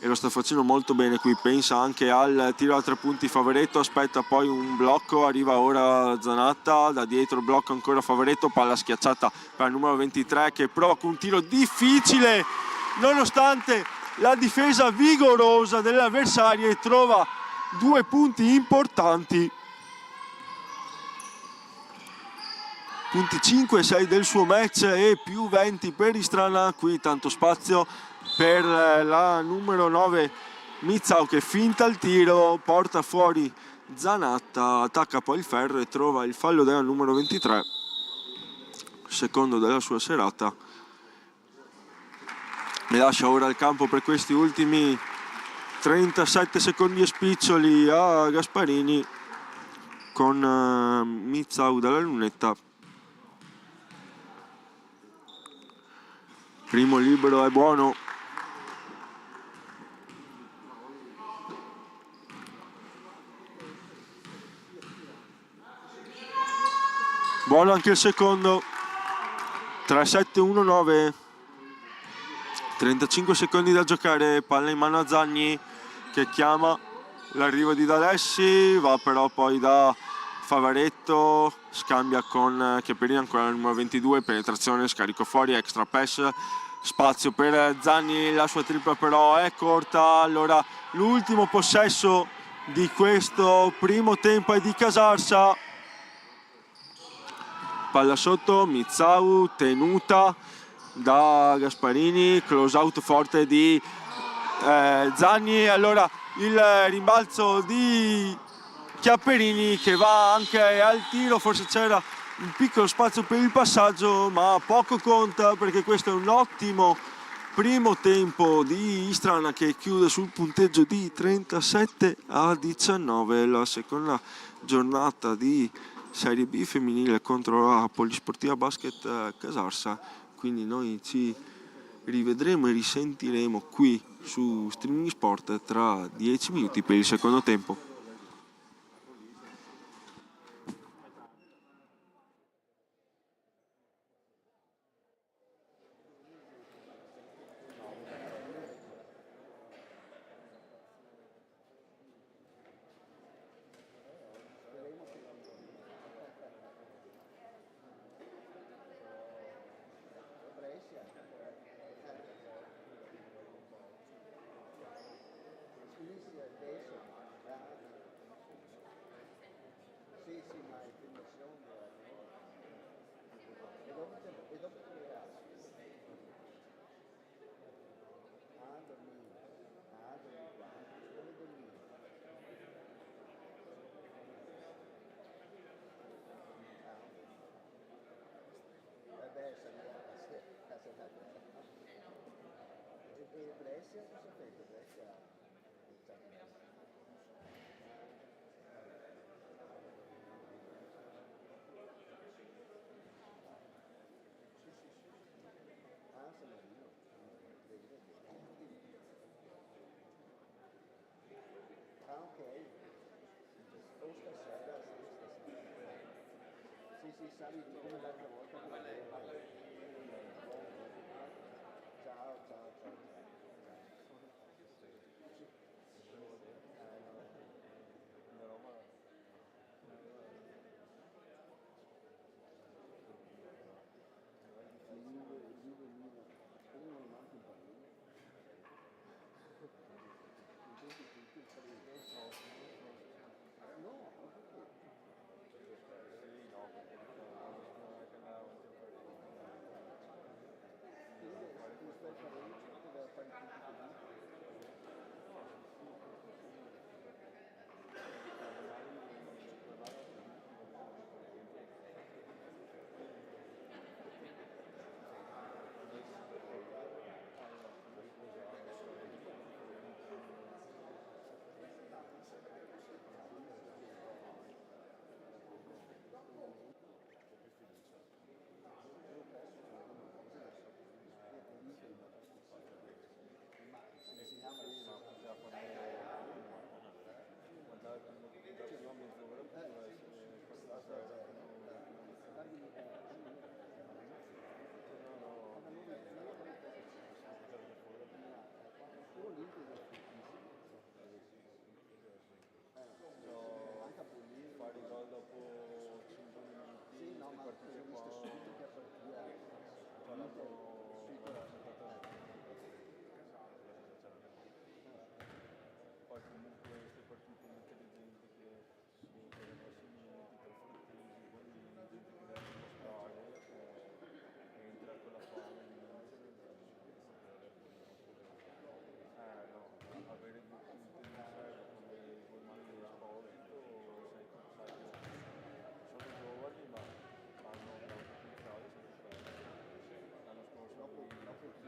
[SPEAKER 1] e lo sta facendo molto bene. Qui pensa anche al tiro a 3 punti Favaretto, aspetta poi un blocco, arriva ora Zanatta, da dietro blocco ancora Favaretto, palla schiacciata per il numero 23 che provoca un tiro difficile nonostante la difesa vigorosa dell'avversario e trova 2 punti importanti. Punti 5 e 6 del suo match e più 20 per Istrana. Qui tanto spazio per la numero 9 Mizzau che finta il tiro, porta fuori Zanatta, attacca poi il ferro e trova il fallo della numero 23, secondo della sua serata, e lascia ora il campo per questi ultimi 37 secondi e spiccioli a Gasparini con Mizzau dalla lunetta. Primo libero è buono. Buono anche il secondo. 3-7-1-9. 35 secondi da giocare, palla in mano a Zagni che chiama l'arrivo di D'Alessi, va però poi da Favaretto, scambia con Chiapperini, ancora il numero 22, penetrazione, scarico fuori, extra pass, spazio per Zagni, la sua tripla però è corta. Allora l'ultimo possesso di questo primo tempo è di Casarsa, palla sotto, Mizzau, tenuta da Gasparini, close out forte di Zagni, allora il rimbalzo di Chiapperini che va anche al tiro, forse c'era un piccolo spazio per il passaggio ma poco conta perché questo è un ottimo primo tempo di Istrana che chiude sul punteggio di 37-19, la seconda giornata di Serie B femminile contro la Polisportiva Basket Casarsa. Quindi noi ci rivedremo e risentiremo qui su Streaming Sport tra 10 minuti per il secondo tempo.
[SPEAKER 2] sì, anche se fai vecchia. Sì, sì, sì. Ah, San Marino. Vedi, vedi. Ah, ok. O stasera, sì, stasera. Sì, sì, sali come l'altra volta. Ciao, ciao, ciao, ciao. Sì. Una roba. Il Juve, come non manca un pallino. Tutti il pallino. No, perché? Sì, no, perché che andava avanti a fare questo pareggio, doveva fare tutto ma si disegnava lì, no? Già quando la prima mezz'ora poteva essere passata. Fare i gol dopo 5 minuti,
[SPEAKER 3] Sì, no, ma ho
[SPEAKER 2] partite
[SPEAKER 3] visto
[SPEAKER 2] qua,
[SPEAKER 3] subito che a partire
[SPEAKER 2] poi comunque queste partite intelligenti che per i prossimi minuti, per frattesi, quindi gente che deve dimostrare entra con la fame di vincere. No, avere due punti di riserva come i Gormani e Esposito, sai che sono giovani ma hanno un potenziale sempre. L'anno scorso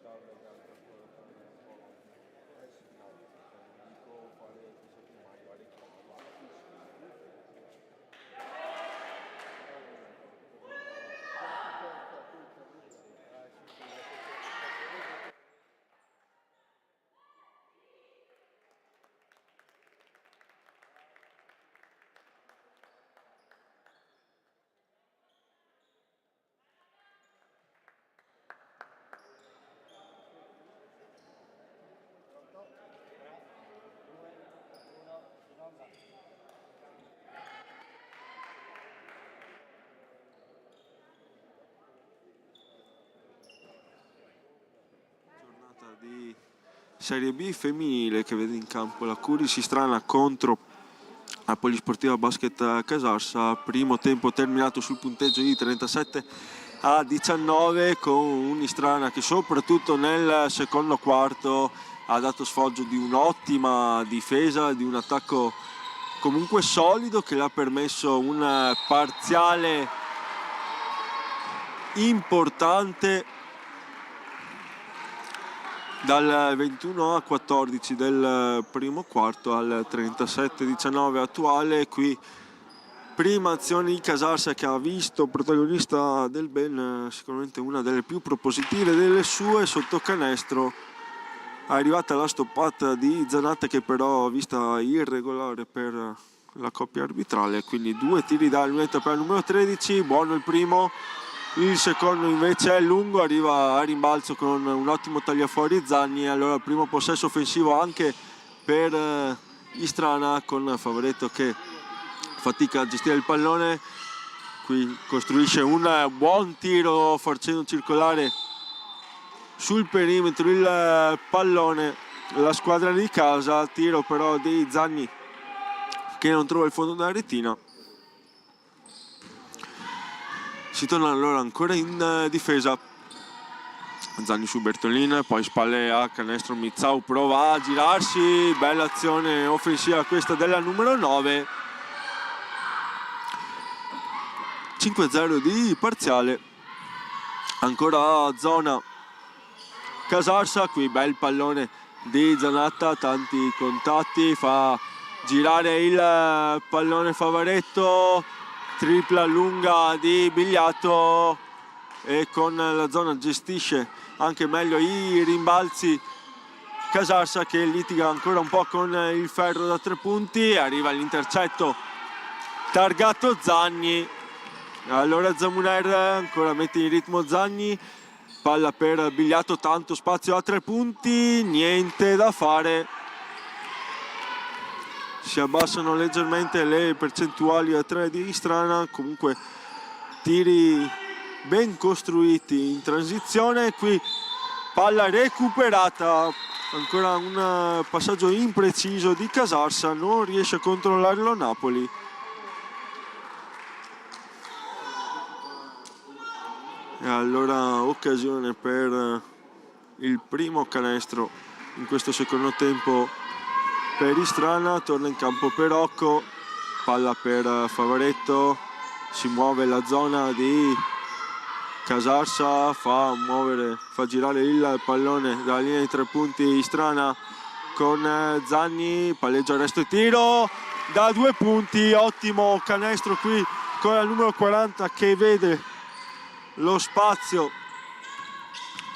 [SPEAKER 2] tavola di altre cose per me un po'. No, non dico fare questa settimana, magari
[SPEAKER 1] Giornata di Serie B femminile che vede in campo la Curi Sistrana contro la Polisportiva Basket Casarsa. Primo tempo terminato sul punteggio di 37-19, con un'Istrana che soprattutto nel secondo quarto ha dato sfoggio di un'ottima difesa, di un attacco comunque solido che le ha permesso un parziale importante dal 21-14 del primo quarto al 37-19 attuale. Qui prima azione di Casarsa che ha visto protagonista Del Ben, sicuramente una delle più propositive delle sue, sotto canestro è arrivata la stoppata di Zanatta che però vista irregolare per la coppia arbitrale, quindi 2 tiri da lunetta per il numero 13, buono il primo. Il secondo invece è lungo, arriva a rimbalzo con un ottimo tagliafuori Zanni. Allora il primo possesso offensivo anche per Istrana, con Favoretto che fatica a gestire il pallone. Qui costruisce un buon tiro facendo circolare sul perimetro il pallone la squadra di casa. Tiro però di Zanni che non trova il fondo della retina. Si torna allora ancora in difesa. Zanni su Bertolin, poi spalle a canestro. Mizzau prova a girarsi, bella azione offensiva questa della numero 9. 5-0 di parziale, ancora zona Casarsa. Qui bel pallone di Zanatta, tanti contatti, fa girare il pallone Favaretto, tripla lunga di Bigliato e con la zona gestisce anche meglio i rimbalzi Casarsa, che litiga ancora un po' con il ferro da 3 punti. Arriva l'intercetto targato Zanni, allora Zamuner ancora mette in ritmo Zanni, palla per Bigliato, tanto spazio a 3 punti, niente da fare. Si abbassano leggermente le percentuali a 3 di Istrana, comunque tiri ben costruiti in transizione. Qui palla recuperata, ancora un passaggio impreciso di Casarsa, non riesce a controllarlo Napoli. E allora occasione per il primo canestro in questo secondo tempo per Istrana. Torna in campo Perocco, palla per Favaretto, si muove la zona di Casarsa, fa girare il pallone dalla linea di 3 punti Istrana con Zanni, palleggia il resto e tiro da 2 punti, ottimo canestro qui con la numero 40 che vede lo spazio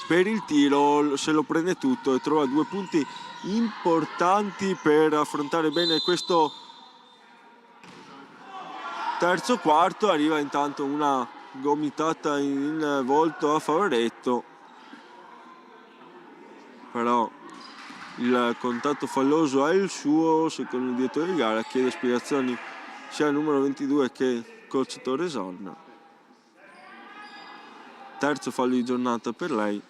[SPEAKER 1] per il tiro, se lo prende tutto e trova 2 punti importanti per affrontare bene questo terzo quarto. Arriva intanto una gomitata in volto a Favaretto, però il contatto falloso è il suo, secondo il direttore di gara. Chiede spiegazioni sia al numero 22 che coach Torreson. Terzo fallo di giornata per lei.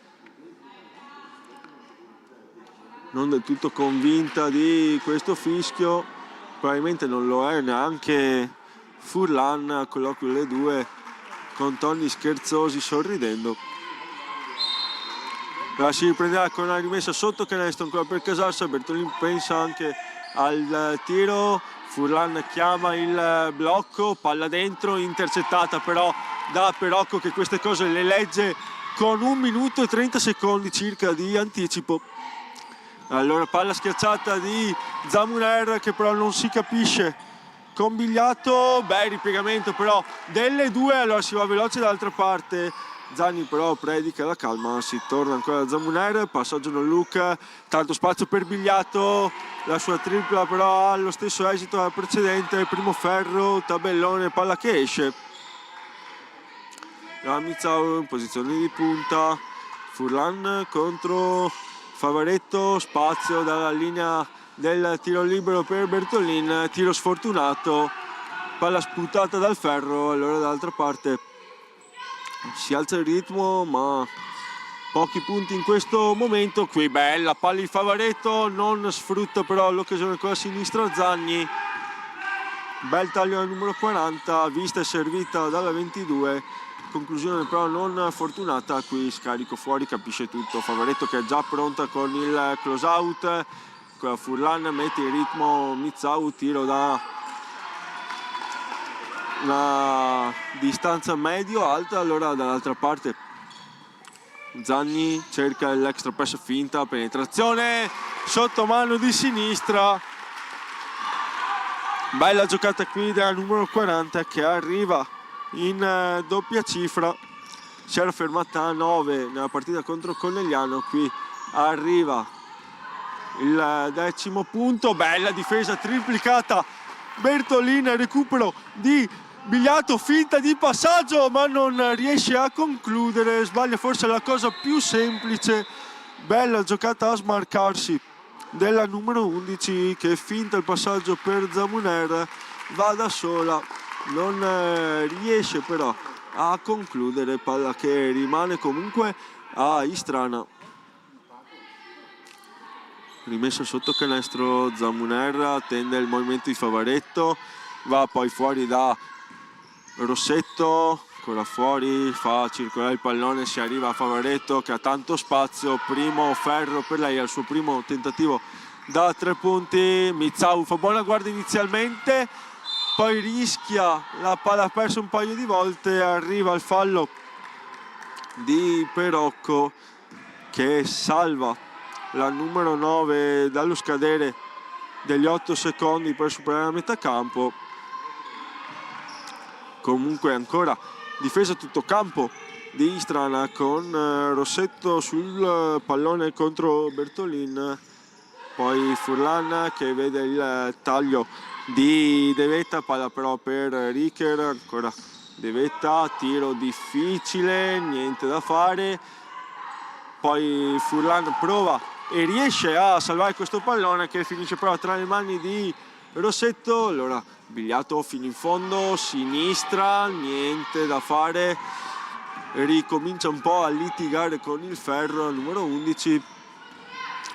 [SPEAKER 1] Non del tutto convinta di questo fischio, probabilmente non lo è neanche Furlan, a colloquio le due con toni scherzosi sorridendo. La si riprenderà con una rimessa sotto canestro ancora per Casarsa. Bertolin pensa anche al tiro, Furlan chiama il blocco, palla dentro, intercettata però da Perocco che queste cose le legge con 1 minuto e 30 secondi circa di anticipo. Allora palla schiacciata di Zamuner che però non si capisce con Bigliato, ripiegamento però delle due, allora si va veloce dall'altra parte. Zanni però predica la calma, si torna ancora da Zamuner, passaggio non Luca, tanto spazio per Bigliato, la sua tripla però ha lo stesso esito della precedente, primo ferro, tabellone, palla che esce. La Mizzau in posizione di punta, Furlan contro Favaretto, spazio dalla linea del tiro libero per Bertolin, tiro sfortunato, palla sputata dal ferro, allora dall'altra parte si alza il ritmo ma pochi punti in questo momento. Qui bella palla di Favaretto, non sfrutta però l'occasione con la sinistra Zanni, bel taglio al numero 40, vista e servita dalla 22, conclusione però non fortunata. Qui scarico fuori, capisce tutto Favaretto che è già pronta con il close out, con la Furlan mette il ritmo Mizzau, tiro da una distanza medio alta, allora dall'altra parte Zanni cerca l'extra pass finta, penetrazione sotto mano di sinistra, bella giocata qui della numero 40 che arriva in doppia cifra, si era fermata a 9 nella partita contro Conegliano, qui arriva il 10° punto, bella difesa triplicata, Bertolin, recupero di Bigliato, finta di passaggio ma non riesce a concludere, sbaglia forse la cosa più semplice, bella giocata a smarcarsi della numero 11 che finta il passaggio per Zamuner, va da sola, non riesce però a concludere, palla che rimane comunque a Istrana. Rimessa sotto canestro, Zamuner attende il movimento di Favaretto, va poi fuori da Rossetto, ancora fuori, fa circolare il pallone, si arriva a Favaretto che ha tanto spazio, primo ferro per lei al suo primo tentativo da 3 punti. Mizzau fa buona guardia inizialmente, poi rischia, la palla ha perso un paio di volte, arriva il fallo di Perocco che salva la numero 9 dallo scadere degli 8 secondi per superare la metà campo. Comunque ancora difesa tutto campo di Istrana con Rossetto sul pallone contro Bertolin, poi Furlan che vede il taglio di De Vetta, palla però per Richer, ancora De Vetta, tiro difficile, niente da fare, poi Furlan prova e riesce a salvare questo pallone che finisce però tra le mani di Rossetto, allora Bigliato fino in fondo, sinistra, niente da fare, ricomincia un po' a litigare con il ferro numero 11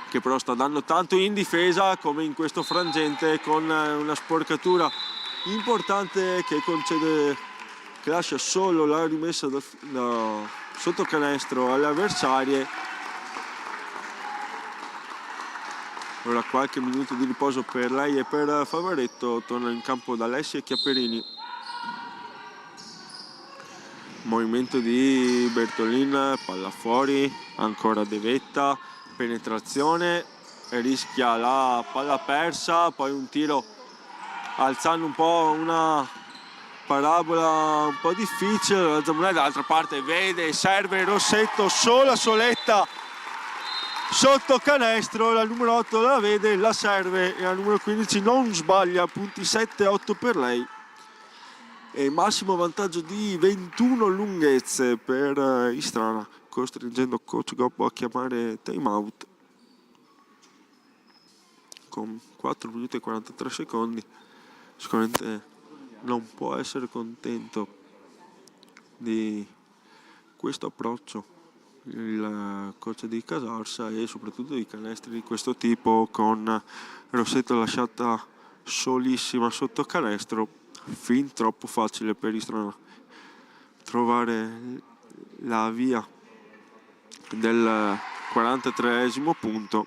[SPEAKER 1] che però sta dando tanto in difesa come in questo frangente, con una sporcatura importante che concede, che lascia solo la rimessa da sotto canestro alle avversarie. Ora qualche minuto di riposo per lei e per Favaretto, torna in campo da Alessi e Chiaperini. Movimento di Bertolin, palla fuori, ancora De Vetta, penetrazione, rischia la palla persa, poi un tiro alzando un po' una parabola un po' difficile, la Zamuner dall'altra parte vede, serve Rossetto, sola soletta sotto canestro, la numero 8 la vede, la serve e la numero 15 non sbaglia, punti 7-8 per lei e massimo vantaggio di 21 lunghezze per Istrana, costringendo coach Goppo a chiamare time out con 4 minuti e 43 secondi. Sicuramente non può essere contento di questo approccio il coach di Casarsa e soprattutto di canestri di questo tipo, con Rossetto lasciata solissima sotto canestro, fin troppo facile per Istrana trovare la via del 43esimo punto.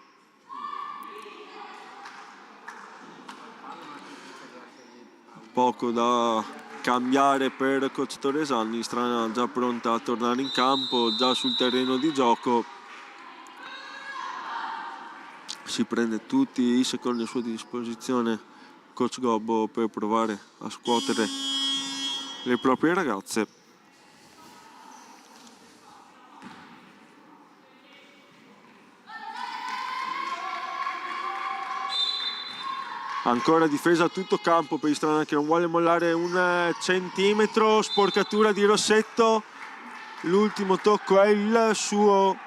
[SPEAKER 1] Poco da cambiare per coach Torresani. Istrana già pronta a tornare in campo, già sul terreno di gioco. Si prende tutti i secondi a sua disposizione coach Gobbo per provare a scuotere le proprie ragazze. Ancora difesa a tutto campo per Istrana che non vuole mollare un centimetro. Sporcatura di Rossetto, l'ultimo tocco è il suo,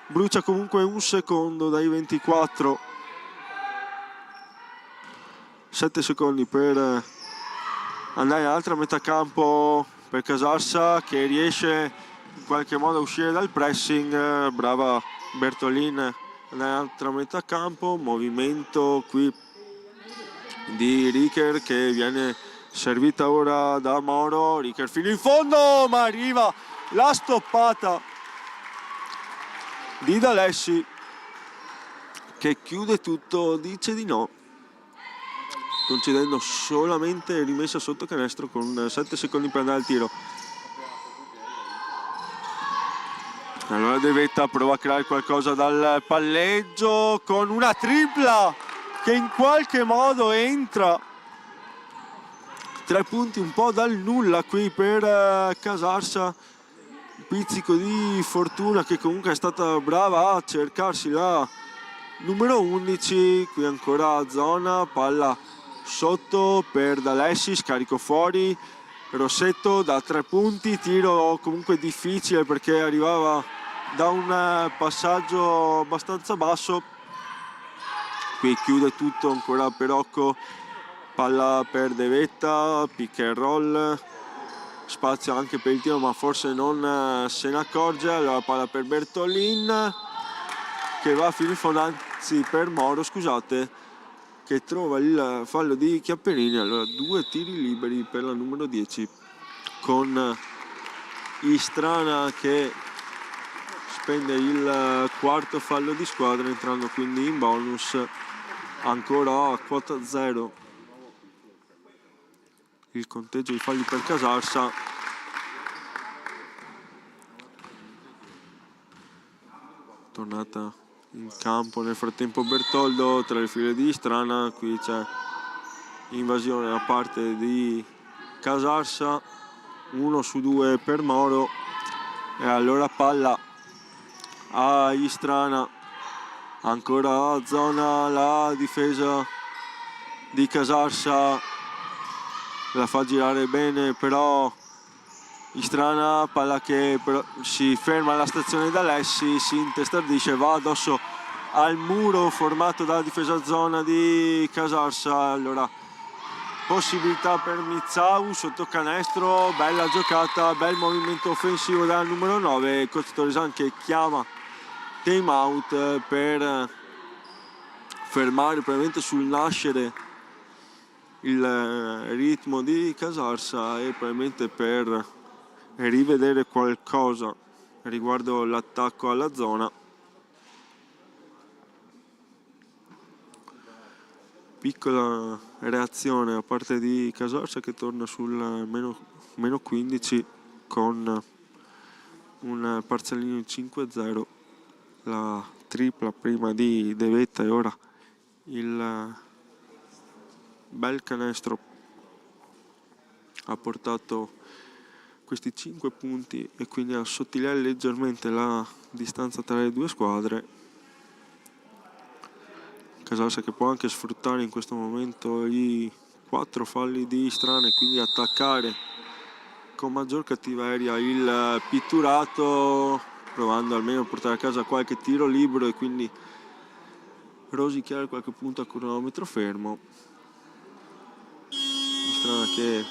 [SPEAKER 1] brucia comunque un secondo dai 24. 7 secondi per andare all'altra metà campo per Casarsa, che riesce in qualche modo a uscire dal pressing. Brava Bertolin, andare all'altra metà campo. Movimento qui di Richer che viene servita ora da Moro. Richer fino in fondo, ma arriva la stoppata di D'Alessi che chiude tutto, dice di no, concedendo solamente rimessa sotto canestro con 7 secondi per andare al tiro. Allora De Vetta prova a creare qualcosa dal palleggio con una tripla che in qualche modo entra. 3 punti un po' dal nulla qui per Casarsa. Pizzico di fortuna che comunque è stata brava a cercarsi la numero 11. Qui ancora zona, palla sotto per D'Alessi, scarico fuori. Rossetto da 3 punti, tiro comunque difficile perché arrivava da un passaggio abbastanza basso. Qui chiude tutto ancora Perocco, palla per De Vetta, pick and roll, spazio anche per il tiro ma forse non se ne accorge. Allora palla per Bertolin che va fino in fondo, anzi per Moro, scusate, che trova il fallo di Chiapperini. Allora 2 tiri liberi per la numero 10 con Istrana che spende il quarto fallo di squadra, entrando quindi in bonus. Ancora a quota 0 il conteggio di falli per Casarsa. Tornata in campo nel frattempo Bertoldo tra le file di Istrana. Qui c'è invasione da parte di Casarsa, 1 su 2 per Moro e allora palla a Istrana. Ancora a zona la difesa di Casarsa, la fa girare bene però Istrana, palla che però si ferma alla stazione D'Alessi, si intestardisce, va addosso al muro formato dalla difesa zona di Casarsa. Allora possibilità per Mizzau sotto canestro, bella giocata, bel movimento offensivo dalla numero 9, coach Torresani che chiama time out per fermare probabilmente sul nascere il ritmo di Casarsa e probabilmente per rivedere qualcosa riguardo l'attacco alla zona. Piccola reazione da parte di Casarsa che torna sul meno 15 con un parzialino 5-0. La tripla prima di De Vetta e ora il bel canestro ha portato questi 5 punti e quindi a assottigliare leggermente la distanza tra le due squadre. Casarsa che può anche sfruttare in questo momento i 4 falli di Istrana e quindi attaccare con maggior cattiveria il pitturato, provando almeno a portare a casa qualche tiro libero e quindi rosicchiare qualche punto a cronometro fermo. Istrana che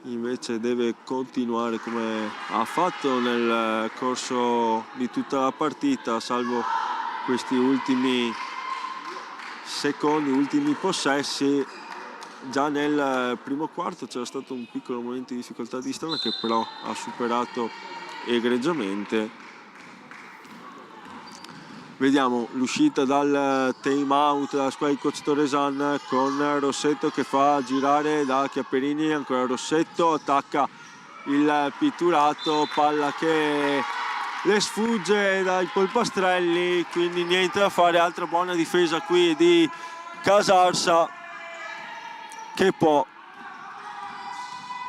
[SPEAKER 1] invece deve continuare come ha fatto nel corso di tutta la partita, salvo questi ultimi secondi, ultimi possessi. Già nel primo quarto c'era stato un piccolo momento di difficoltà di Istrana che però ha superato egregiamente. Vediamo l'uscita dal time out della squadra di coach Torresan con Rossetto che fa girare da Chiapperini, ancora Rossetto, attacca il pitturato, palla che le sfugge dai polpastrelli, quindi niente da fare, altra buona difesa qui di Casarsa che può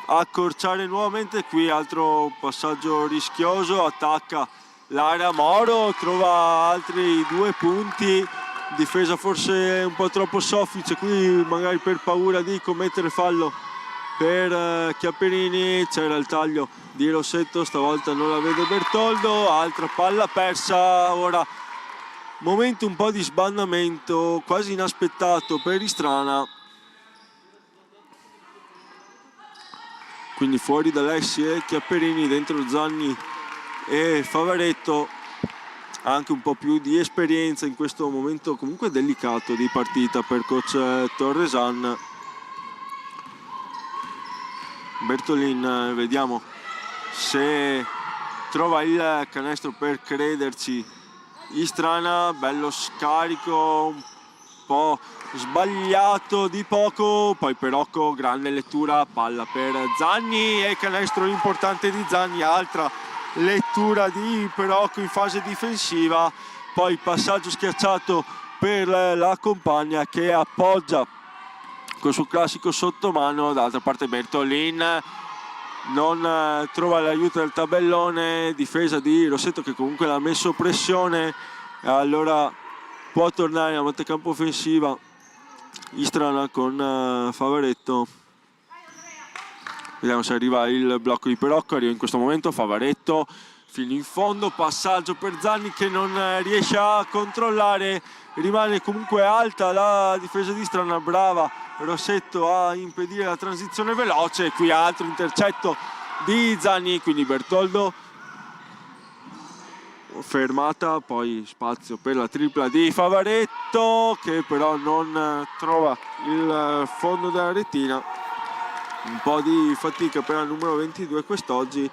[SPEAKER 1] accorciare nuovamente qui, altro passaggio rischioso, attacca l'area Moro, trova altri 2 punti, difesa forse un po' troppo soffice qui, magari per paura di commettere fallo per Chiapperini. C'era il taglio di Rossetto, stavolta non la vede Bertoldo, altra palla persa. Ora momento un po' di sbandamento quasi inaspettato per Istrana, quindi fuori da Alessi e Chiapperini, dentro Zanni e Favaretto, anche un po' più di esperienza in questo momento comunque delicato di partita per coach Torresan. Bertolin, vediamo se trova il canestro per crederci Istrana, bello scarico un po' sbagliato di poco, poi Perocco, grande lettura, palla per Zanni e canestro importante di Zanni, altra lettura di Perocco in fase difensiva, poi passaggio schiacciato per la compagna che appoggia con il suo classico sottomano. D'altra parte Bertolin non trova l'aiuto del tabellone, difesa di Rossetto che comunque l'ha messo pressione, allora può tornare a montecampo offensiva Istrana con Favaretto. Vediamo se arriva il blocco di Perocco, arriva in questo momento Favaretto fino in fondo, passaggio per Zanni che non riesce a controllare, rimane comunque alta la difesa di Istrana, brava Rossetto a impedire la transizione veloce, qui altro intercetto di Zanni, quindi Bertoldo fermata, poi spazio per la tripla di Favaretto che però non trova il fondo della retina. Un po' di fatica per il numero 22 quest'oggi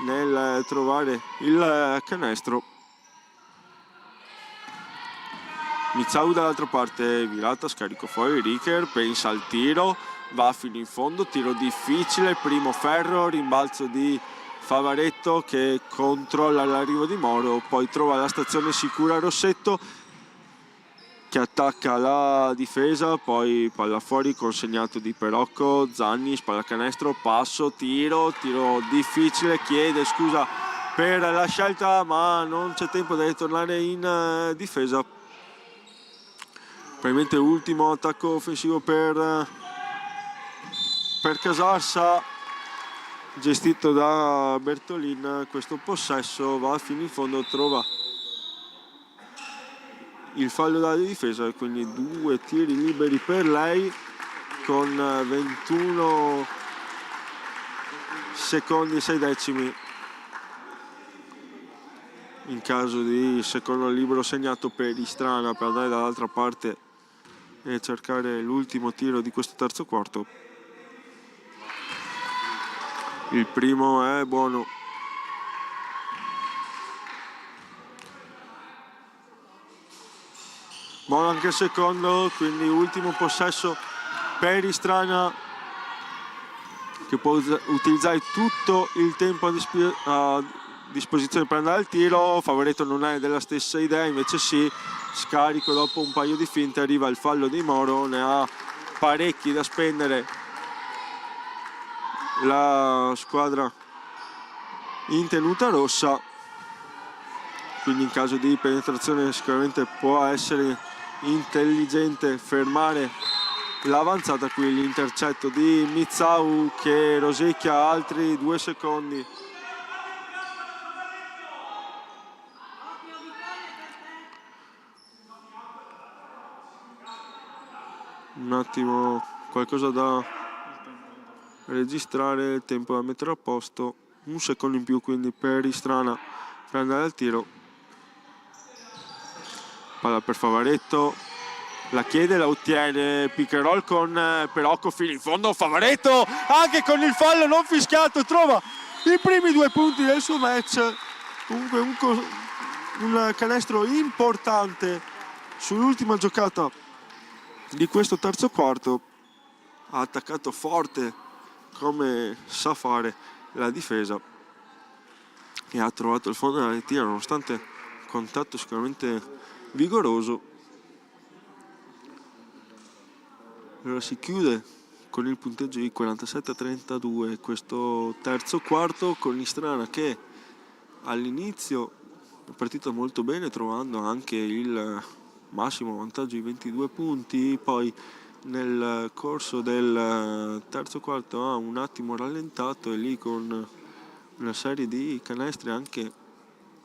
[SPEAKER 1] nel trovare il canestro. Mizau dall'altra parte, virata, scarico fuori, Richer pensa al tiro, va fino in fondo, tiro difficile, primo ferro, rimbalzo di Favaretto che controlla l'arrivo di Moro, poi trova la stazione sicura Rossetto che attacca la difesa, poi palla fuori, consegnato di Perocco, Zanni, spallacanestro, passo, tiro difficile, chiede scusa per la scelta ma non c'è tempo, deve tornare in difesa. Probabilmente ultimo attacco offensivo per Casarsa, gestito da Bertolin. Questo possesso va fino in fondo, trova il fallo dalla difesa, quindi 2 tiri liberi per lei con 21 secondi e 6 decimi in caso di secondo libero segnato per Istrana per andare dall'altra parte e cercare l'ultimo tiro di questo terzo quarto. Il primo è buono. Buono anche il secondo, quindi ultimo possesso per Istrana che può utilizzare tutto il tempo a disposizione per andare al tiro. Favoretto non è della stessa idea, invece sì, scarico dopo un paio di finte, arriva il fallo di Moro, ne ha parecchi da spendere la squadra in tenuta rossa, quindi in caso di penetrazione sicuramente può essere intelligente fermare l'avanzata. Qui l'intercetto di Mizau che rosicchia altri 2 secondi. Un attimo, qualcosa da registrare, il tempo da mettere a posto, 1 secondo in più quindi per Istrana per andare al tiro. Palla per Favaretto, la chiede, la ottiene, pick and roll con Perocco fino in fondo, Favaretto anche con il fallo non fischiato trova i primi 2 punti del suo match. Comunque un canestro importante sull'ultima giocata di questo terzo quarto. Ha attaccato forte come sa fare la difesa e ha trovato il fondo della tiro nonostante contatto sicuramente vigoroso. Allora si chiude con il punteggio di 47-32 questo terzo quarto, con l'Istrana che all'inizio è partita molto bene, trovando anche il massimo vantaggio di 22 punti, poi nel corso del terzo quarto ha un attimo rallentato e lì con una serie di canestri, anche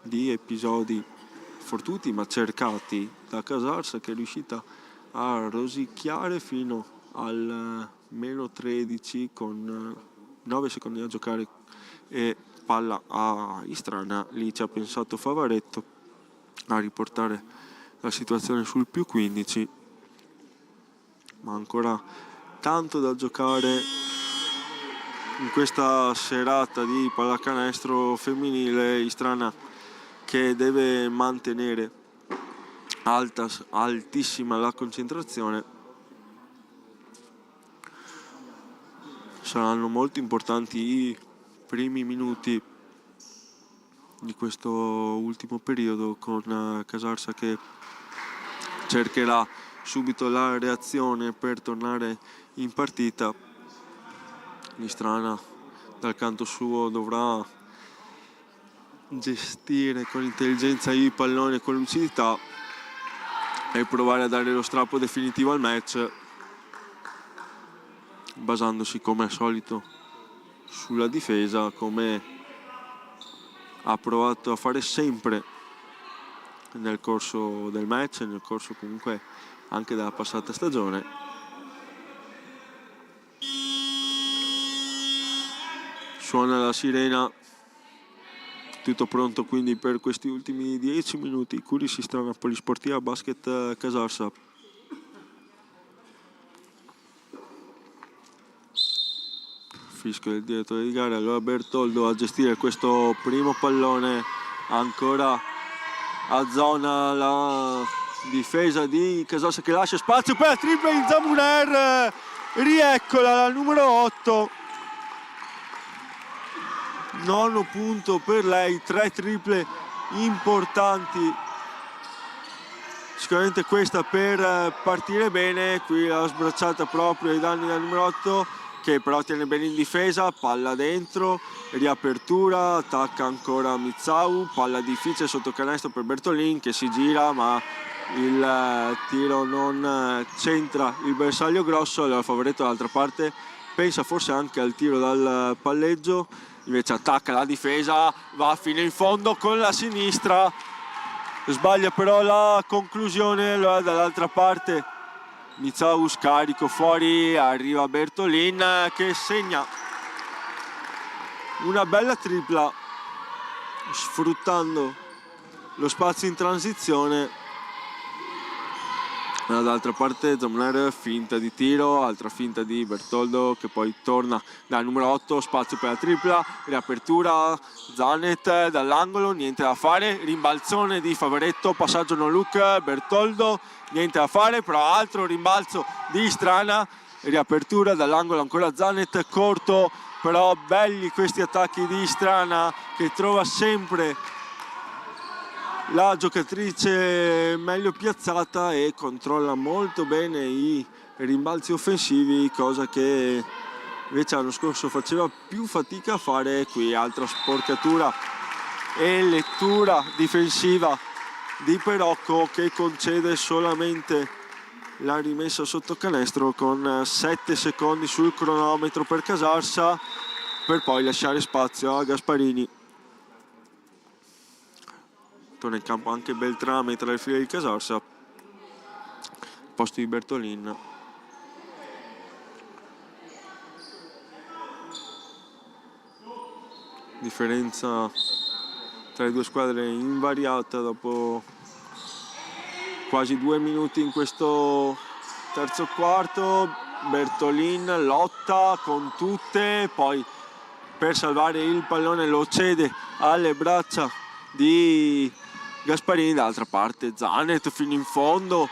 [SPEAKER 1] di episodi fortuiti ma cercati da Casarsa, che è riuscita a rosicchiare fino al meno 13 con 9 secondi da giocare e palla a Istrana. Lì ci ha pensato Favaretto a riportare la situazione sul più 15, ma ancora tanto da giocare in questa serata di pallacanestro femminile. Istrana che deve mantenere altissima la concentrazione. Saranno molto importanti i primi minuti di questo ultimo periodo, con Casarsa che cercherà subito la reazione per tornare in partita. L'Istrana dal canto suo dovrà gestire con intelligenza i palloni e con lucidità e provare a dare lo strappo definitivo al match, basandosi come al solito sulla difesa, come ha provato a fare sempre nel corso del match, nel corso comunque anche della passata stagione. Suona la sirena, tutto pronto quindi per questi ultimi 10 minuti. Curis Istrana Polisportiva Basket Casarsa. Fischio del direttore di gara. Allora Bertoldo a gestire questo primo pallone, ancora a zona la difesa di Casarsa che lascia spazio per la tripla in Zamuner, rieccola la numero 8, nono punto per lei, 3 triple importanti, sicuramente questa per partire bene. Qui la sbracciata proprio ai danni del numero 8, che però tiene bene in difesa, palla dentro, riapertura, attacca ancora Mizau, palla difficile sotto canestro per Bertolin che si gira ma il tiro non centra il bersaglio grosso. Allora Favoretto dall'altra parte pensa forse anche al tiro dal palleggio, invece attacca la difesa, va fino in fondo con la sinistra, sbaglia però la conclusione. Allora dall'altra parte Mizau scarico fuori, arriva Bertolin che segna una bella tripla sfruttando lo spazio in transizione. Dall'altra parte Zamuner, finta di tiro, altra finta di Bertoldo che poi torna dal numero 8, spazio per la tripla, riapertura, Zanet dall'angolo, niente da fare, rimbalzone di Favaretto, passaggio no look, Bertoldo, niente da fare, però altro rimbalzo di Istrana, riapertura dall'angolo ancora Zanet, corto, però belli questi attacchi di Istrana che trova sempre la giocatrice meglio piazzata e controlla molto bene i rimbalzi offensivi, cosa che invece l'anno scorso faceva più fatica a fare. Qui altra sporcatura e lettura difensiva di Perocco che concede solamente la rimessa sotto canestro con 7 secondi sul cronometro per Casarsa, per poi lasciare spazio a Gasparini. Torna in campo anche Beltrame tra le file di Casarsa, posto di Bertolin. Differenza tra le due squadre invariata dopo quasi 2 minuti in questo terzo quarto. Bertolin lotta con tutte, poi per salvare il pallone lo cede alle braccia di Gasparini. Dall'altra parte Zanet fino in fondo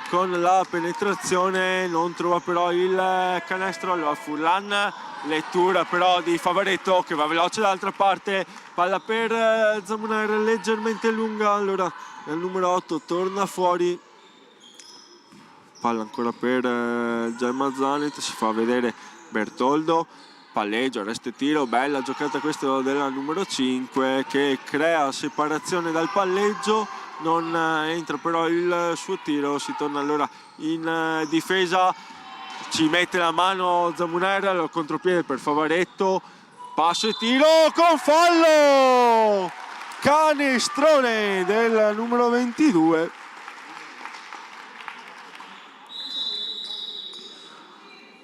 [SPEAKER 1] con la penetrazione, non trova però il canestro. Allora Furlan, lettura però di Favaretto che va veloce dall'altra parte, palla per Zamuner leggermente lunga, allora il numero 8 torna fuori, palla ancora per Gemma Zanet, si fa vedere Bertoldo, palleggio, arresto e tiro, bella giocata questa della numero 5 che crea separazione dal palleggio, non entra però il suo tiro, si torna allora in difesa, ci mette la mano Zamuner, lo contropiede per Favaretto, passo e tiro con fallo, canestrone del numero 22.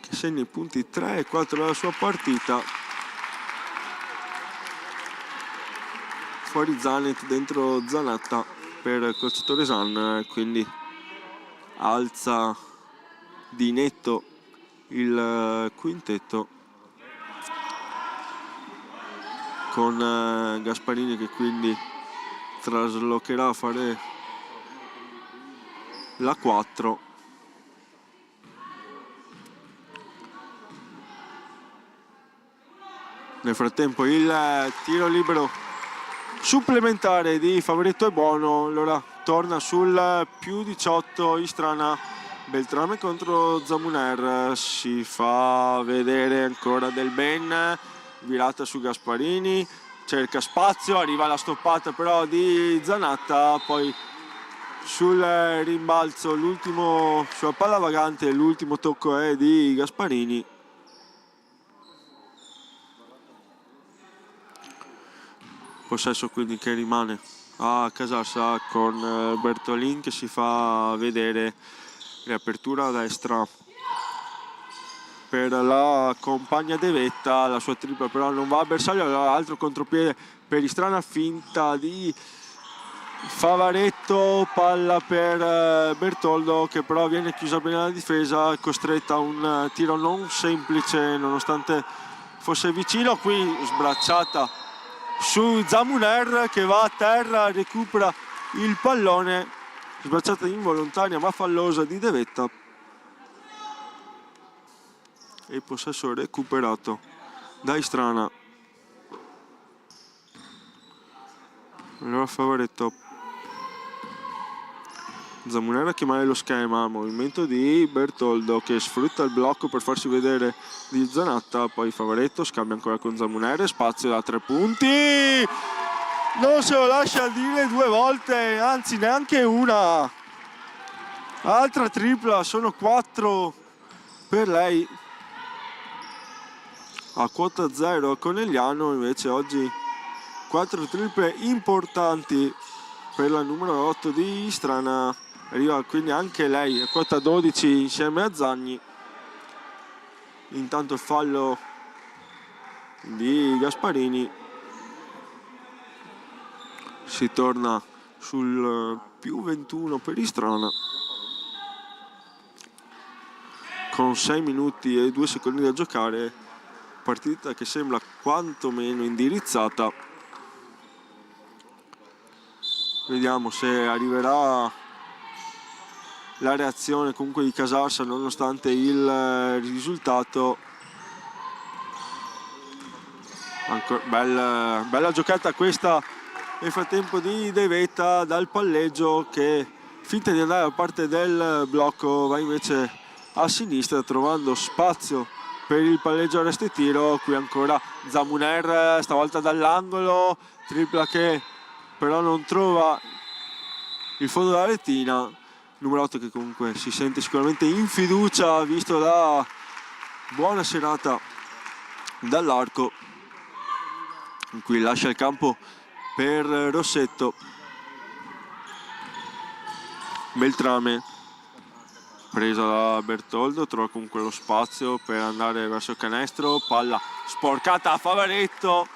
[SPEAKER 1] Segna i punti 3 e 4 della sua partita. Fuori Zanet, dentro Zanatta per Calciatore San, quindi alza di netto il quintetto con Gasparini che quindi traslocherà a fare la 4. Nel frattempo il tiro libero supplementare di Favaretto è buono, allora torna sul più 18 Istrana. Beltrame contro Zamuner, si fa vedere ancora del ben, virata su Gasparini, cerca spazio, arriva la stoppata però di Zanatta, poi sul rimbalzo l'ultimo, sulla palla vagante l'ultimo tocco è di Gasparini. Possesso quindi che rimane a Casassa con Bertolin che si fa vedere, riapertura a destra per la compagna De Vetta, la sua tripla però non va a bersaglio, altro contropiede per Istrana, finta di Favaretto, palla per Bertoldo che però viene chiusa bene la difesa, costretta a un tiro non semplice nonostante fosse vicino. Qui sbracciata su Zamuner che va a terra, recupera il pallone, sbracciata involontaria ma fallosa di De Vetta e il possesso recuperato da Istrana. Allora Favaretto, Zamuner a chiamare lo schema, movimento di Bertoldo che sfrutta il blocco per farsi vedere di Zanatta, poi Favaretto scambia ancora con Zamuner, spazio da 3 punti, non se lo lascia dire due volte, anzi neanche una, altra tripla, sono 4 per lei. A quota 0 Conegliano invece oggi 4 triple importanti per la numero 8 di Istrana, arriva quindi anche lei a quota 12 insieme a Zagni. Intanto il fallo di Gasparini, si torna sul più 21 per Istrana con 6 minuti e 2 secondi da giocare, partita che sembra quantomeno indirizzata. Vediamo se arriverà la reazione comunque di Casarsa nonostante il risultato. Bella giocata questa nel frattempo di De Vetta dal palleggio che finta di andare da parte del blocco va invece a sinistra trovando spazio per il palleggio arresto e tiro. Qui ancora Zamuner, stavolta dall'angolo, tripla che però non trova il fondo della retina. Numero 8 che comunque si sente sicuramente in fiducia visto la buona serata dall'arco, in cui lascia il campo per Rossetto. Beltrame, presa da Bertoldo, trova comunque lo spazio per andare verso il canestro, palla sporcata a Favaretto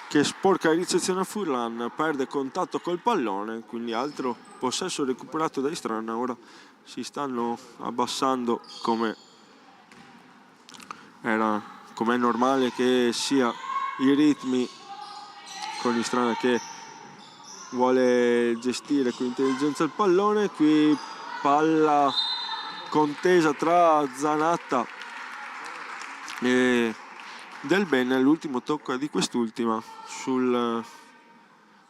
[SPEAKER 1] che sporca in ricezione a Furlan, perde contatto col pallone, quindi altro possesso recuperato da Istrana. Ora si stanno abbassando come è normale che sia i ritmi, con Istrana che vuole gestire con intelligenza il pallone. Qui palla contesa tra Zanatta e Del Ben, l'ultimo tocco di quest'ultima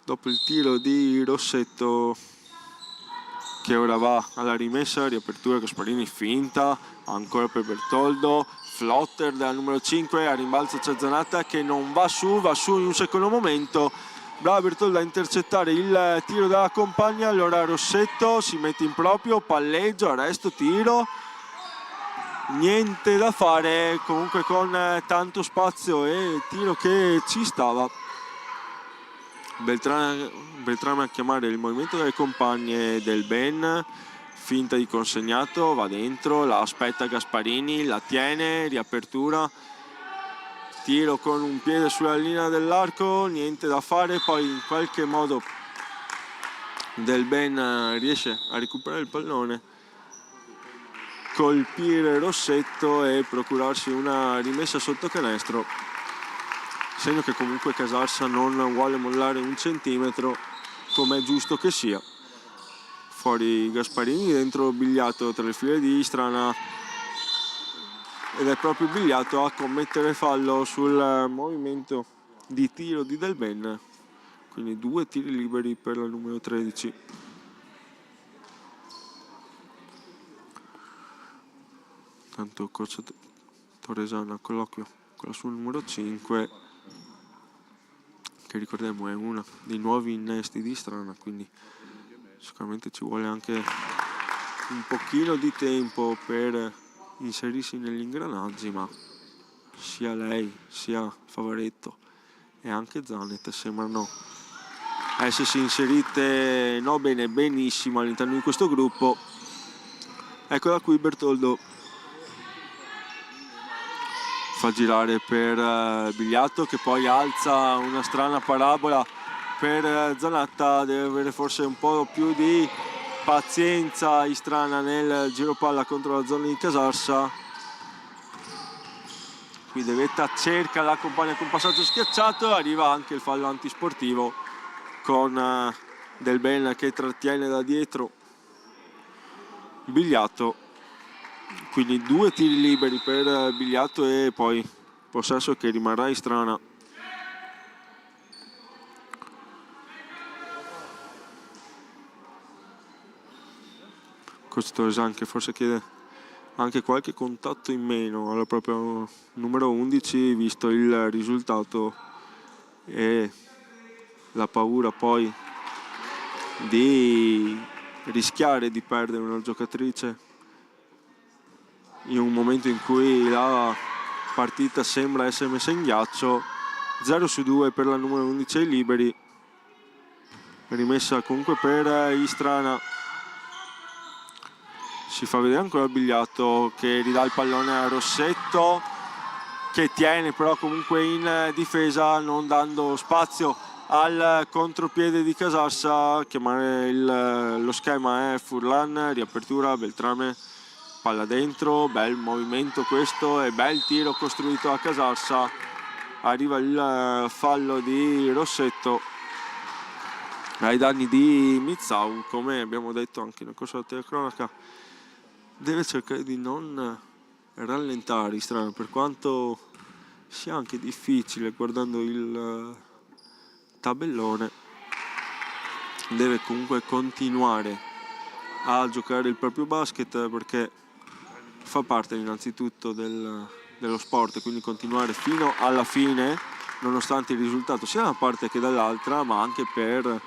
[SPEAKER 1] dopo il tiro di Rossetto, che ora va alla rimessa, riapertura Gasparini, finta, ancora per Bertoldo, flotter della numero 5, a rimbalzo c'è Zanatta che non va su in un secondo momento, brava Bertoldo a intercettare il tiro della compagna. Allora Rossetto si mette in proprio, palleggio, arresto, tiro, niente da fare, comunque con tanto spazio e tiro che ci stava. Beltrame a chiamare il movimento delle compagne del Ben, finta di consegnato, va dentro, la aspetta Gasparini, la tiene, riapertura, tiro con un piede sulla linea dell'arco, niente da fare, poi in qualche modo Del Ben riesce a recuperare il pallone, colpire Rossetto e procurarsi una rimessa sotto canestro, segno che comunque Casarsa non vuole mollare un centimetro, come è giusto che sia. Fuori Gasparini, dentro Bigliato tra le file di Istrana, ed è proprio Bigliato a commettere fallo sul movimento di tiro di Del Ben, quindi 2 tiri liberi per la numero 13. Tanto coach Torresana a colloquio con la sua numero 5, che ricordiamo è uno dei nuovi innesti di Istrana, quindi sicuramente ci vuole anche un pochino di tempo per inserirsi negli ingranaggi, ma sia lei sia Favaretto e anche Zanet sembrano essersi inserite benissimo all'interno di questo gruppo. Eccola qui Bertoldo, fa girare per Bigliato, che poi alza una strana parabola per Zanatta. Deve avere forse un po' più di pazienza Istrana nel giro palla contro la zona di Casarsa. Qui De Vetta cerca la compagna con passaggio schiacciato, arriva anche il fallo antisportivo con Del Ben che trattiene da dietro Bigliato. Quindi 2 tiri liberi per Bigliato e poi possesso che rimarrà Istrana. Coach Torresan che forse chiede anche qualche contatto in meno alla propria numero 11, visto il risultato e la paura poi di rischiare di perdere una giocatrice in un momento in cui la partita sembra essere messa in ghiaccio. 0-2 per la numero 11 ai liberi, rimessa comunque per Istrana. Si fa vedere ancora Bigliato che ridà il pallone a Rossetto, che tiene però comunque in difesa, non dando spazio al contropiede di Casarsa. Chiamare lo schema è Furlan, riapertura Beltrame, palla dentro, bel movimento questo e bel tiro costruito a Casarsa. Arriva il fallo di Rossetto ai danni di Mizzau. Come abbiamo detto anche nel corso della telecronaca, deve cercare di non rallentare Istrana, per quanto sia anche difficile guardando il tabellone. Deve comunque continuare a giocare il proprio basket, perché fa parte innanzitutto dello sport, quindi continuare fino alla fine nonostante il risultato sia da una parte che dall'altra, ma anche per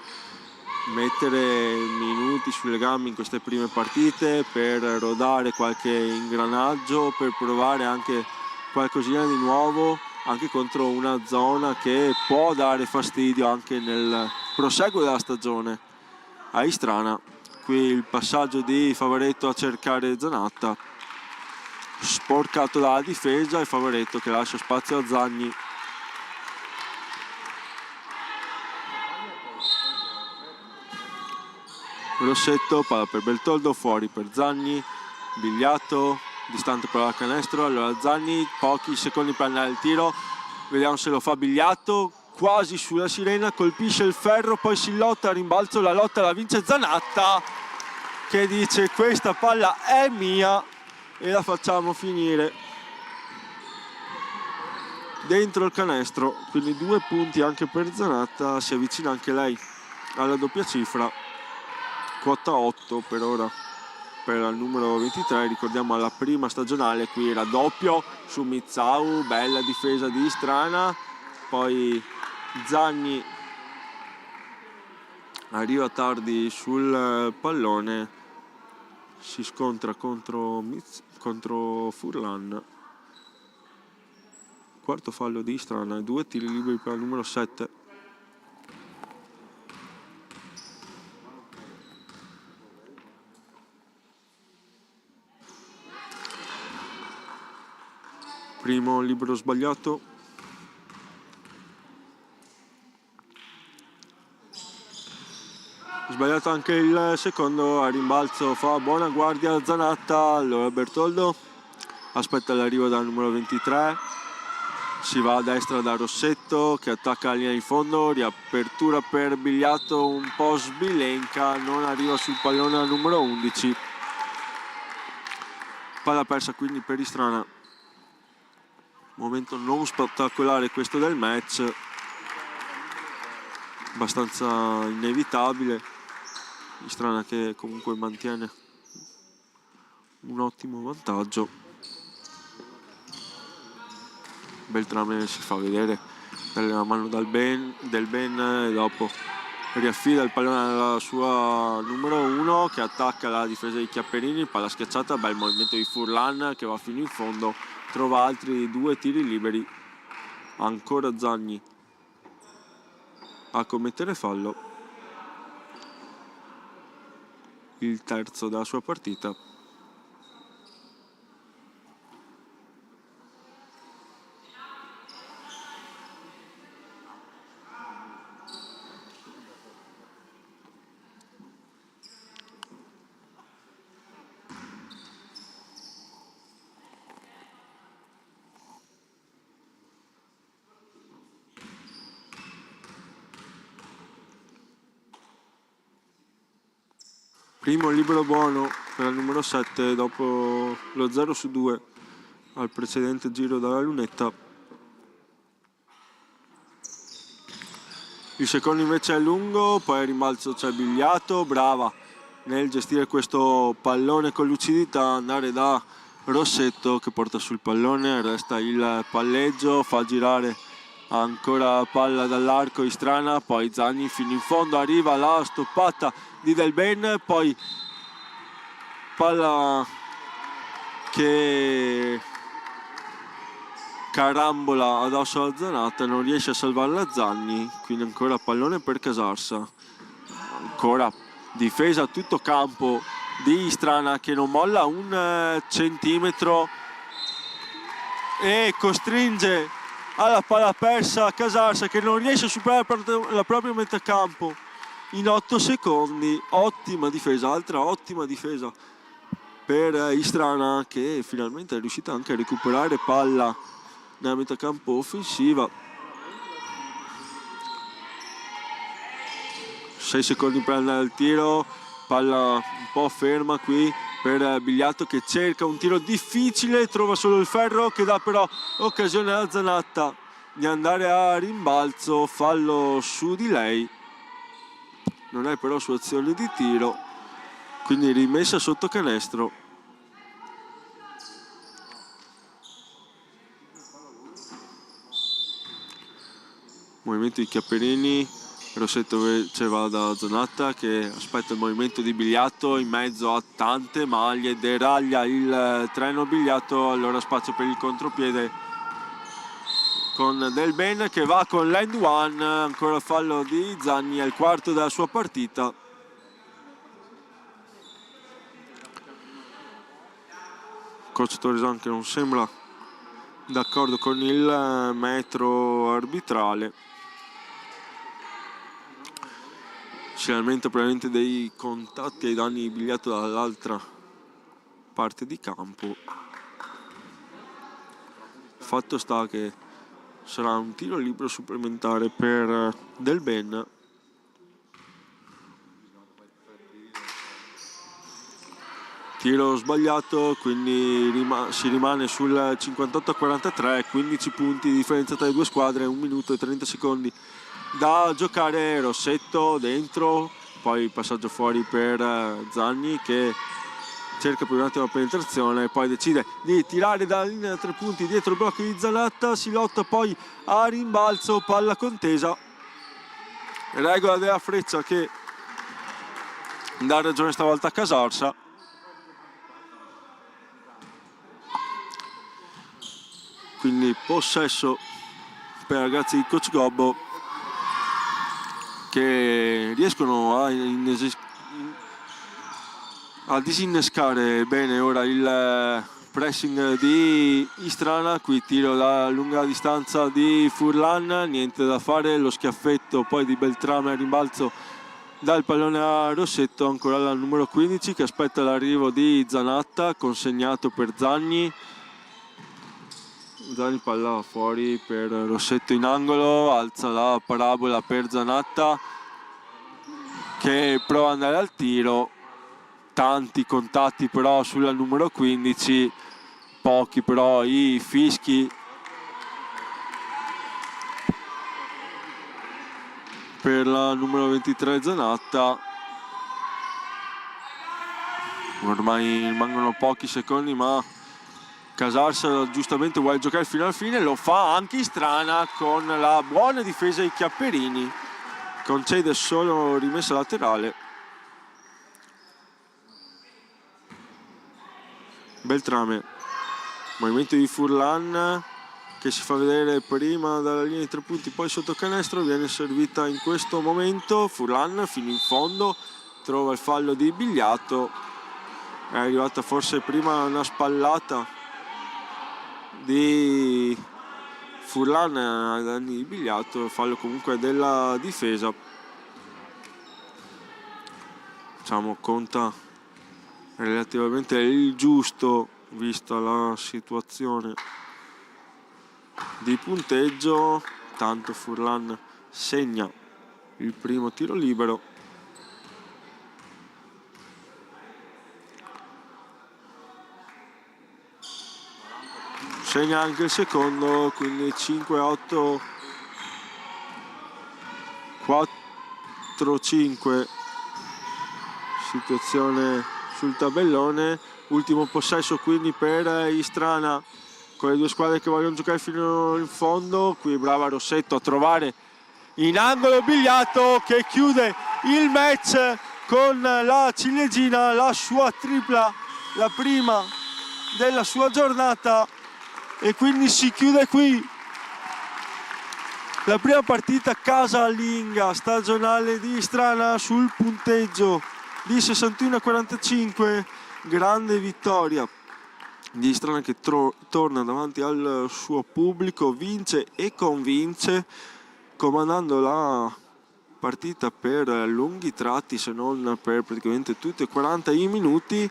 [SPEAKER 1] mettere minuti sulle gambe in queste prime partite, per rodare qualche ingranaggio, per provare anche qualcosina di nuovo anche contro una zona che può dare fastidio anche nel proseguo della stagione a Istrana. Qui il passaggio di Favaretto a cercare Zanatta, sporcato dalla difesa, e Favaretto che lascia spazio a Zagni. Rossetto, palla per Bertoldo, fuori per Zagni, Bigliato, distante per la canestro, allora Zagni, pochi secondi per andare al tiro, vediamo se lo fa Bigliato, quasi sulla sirena, colpisce il ferro, poi si lotta a rimbalzo, la lotta la vince Zanatta, che dice questa palla è mia e la facciamo finire dentro il canestro. Quindi 2 punti anche per Zanatta, si avvicina anche lei alla doppia cifra, quota 8 per ora per il numero 23. Ricordiamo alla prima stagionale qui raddoppio su Mizzau, bella difesa di Istrana, poi Zagni arriva tardi sul pallone, si scontra contro Furlan, quarto fallo di Istrana, 2 tiri liberi per il numero 7. Primo libero sbagliato. Sbagliato anche il secondo, a rimbalzo fa buona guardia Zanatta, allora Bertoldo aspetta l'arrivo dal numero 23, si va a destra da Rossetto che attacca la linea di fondo, riapertura per Bigliato un po' sbilenca, non arriva sul pallone al numero 11, palla persa quindi per Istrana. Momento non spettacolare questo del match, abbastanza inevitabile. Istrana che comunque mantiene un ottimo vantaggio. Beltrame si fa vedere dalla mano del Ben e dopo riaffida il pallone alla sua numero 1 che attacca la difesa di Chiapperini, palla schiacciata, bel movimento di Furlan che va fino in fondo, trova altri 2 tiri liberi, ancora Zagni a commettere fallo, il terzo della sua partita. Primo libero buono per il numero 7 dopo lo 0-2 al precedente giro dalla lunetta. Il secondo invece è lungo, poi a rimbalzo c'è Bigliato, brava nel gestire questo pallone con lucidità, andare da Rossetto che porta sul pallone, resta il palleggio, fa girare ancora palla dall'arco Istrana, poi Zagni fino in fondo, arriva la stoppata di Del Ben, poi palla che carambola addosso alla Zanatta, non riesce a salvarla Zagni, quindi ancora pallone per Casarsa, ancora difesa a tutto campo di Istrana che non molla un centimetro e costringe alla palla persa Casarsa che non riesce a superare la propria metà campo in 8 secondi. Ottima difesa, altra ottima difesa per Istrana che finalmente è riuscita anche a recuperare palla nella metà campo offensiva. 6 secondi per andare al tiro, palla un po' ferma qui per Bigliato che cerca un tiro difficile, trova solo il ferro che dà però occasione alla Zanatta di andare a rimbalzo, fallo su di lei, non è però sua azione di tiro, quindi rimessa sotto canestro. Movimento di Chiapperini, Rossetto invece va da Zanatta che aspetta il movimento di Bigliato in mezzo a tante maglie, deraglia il treno Bigliato, allora spazio per il contropiede con Del Ben che va con l'end one, ancora fallo di Zagni, è il quarto della sua partita. Coach Torresan che non sembra d'accordo con il metro arbitrale, si lamenta probabilmente dei contatti ai danni di Bigliato dall'altra parte di campo. Fatto sta che sarà un tiro libero supplementare per Del Ben. Tiro sbagliato, quindi si rimane sul 58-43, 15 punti di differenza tra le due squadre, 1 minuto e 30 secondi da giocare. Rossetto dentro, poi passaggio fuori per Zanni che cerca per un attimo la penetrazione, poi decide di tirare dalla linea da 3 punti dietro il blocco di Zanatta, si lotta poi a rimbalzo, palla contesa, regola della freccia che dà ragione stavolta a Casarsa. Quindi possesso per i ragazzi di Coach Gobbo che riescono a disinnescare bene ora il pressing di Istrana. Qui tiro da lunga distanza di Furlan, niente da fare, lo schiaffetto poi di Beltrame a rimbalzo dal pallone a Rossetto, ancora la numero 15 che aspetta l'arrivo di Zanatta, consegnato per Zanni, palla fuori per Rossetto in angolo, alza la parabola per Zanatta che prova ad andare al tiro, tanti contatti però sulla numero 15, pochi però i fischi per la numero 23 Zanatta. Ormai rimangono pochi secondi, ma Casarsa giustamente vuole giocare fino alla fine, lo fa anche Istrana con la buona difesa dei Chiapperini, concede solo rimessa laterale. Beltrame, movimento di Furlan che si fa vedere prima dalla linea di 3 punti, poi sotto canestro, viene servita in questo momento. Furlan fino in fondo trova il fallo di Bigliato, è arrivata forse prima una spallata di Furlan ai danni di Bigliato, fallo comunque della difesa, diciamo conta relativamente il giusto vista la situazione di punteggio. Tanto Furlan segna il primo tiro libero, segna anche il secondo, quindi 5-8, 4-5 situazione sul tabellone. Ultimo possesso quindi per Istrana, con le due squadre che vogliono giocare fino in fondo. Qui brava Rossetto a trovare in angolo Bigliato che chiude il match con la ciliegina, la sua tripla, la prima della sua giornata, e quindi si chiude qui la prima partita casalinga stagionale di Istrana sul punteggio di 61-45. Grande vittoria di Istrana che torna davanti al suo pubblico, vince e convince, comandando la partita per lunghi tratti, se non per praticamente tutti e 40 i minuti,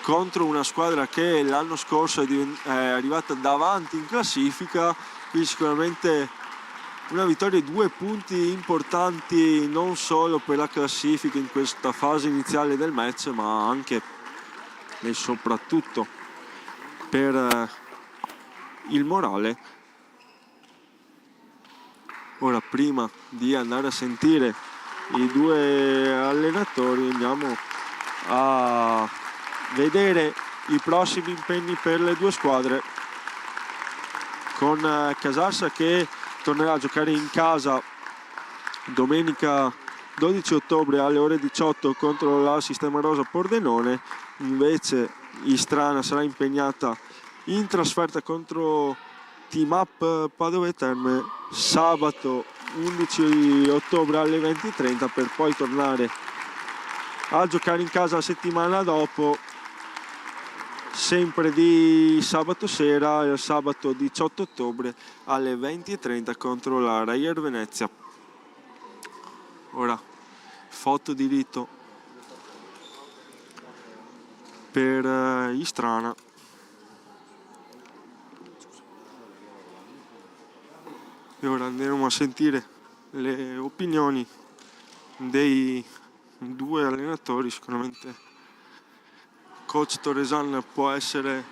[SPEAKER 1] contro una squadra che l'anno scorso è arrivata davanti in classifica. Quindi sicuramente una vittoria di 2 punti importanti non solo per la classifica in questa fase iniziale del match, ma anche e soprattutto per il morale. Ora, prima di andare a sentire i due allenatori, andiamo a vedere i prossimi impegni per le due squadre, con Casarsa che tornerà a giocare in casa domenica 12 ottobre alle ore 18 contro la Sistema Rosa Pordenone. Invece Istrana sarà impegnata in trasferta contro Team Up Padova Terme sabato 11 ottobre alle 20:30, per poi tornare a giocare in casa la settimana dopo, sempre di sabato sera, il sabato 18 ottobre alle 20:30 contro la Reyer Venezia. Ora foto di rito per Istrana. E ora andremo a sentire le opinioni dei due allenatori. Sicuramente coach Toresan può essere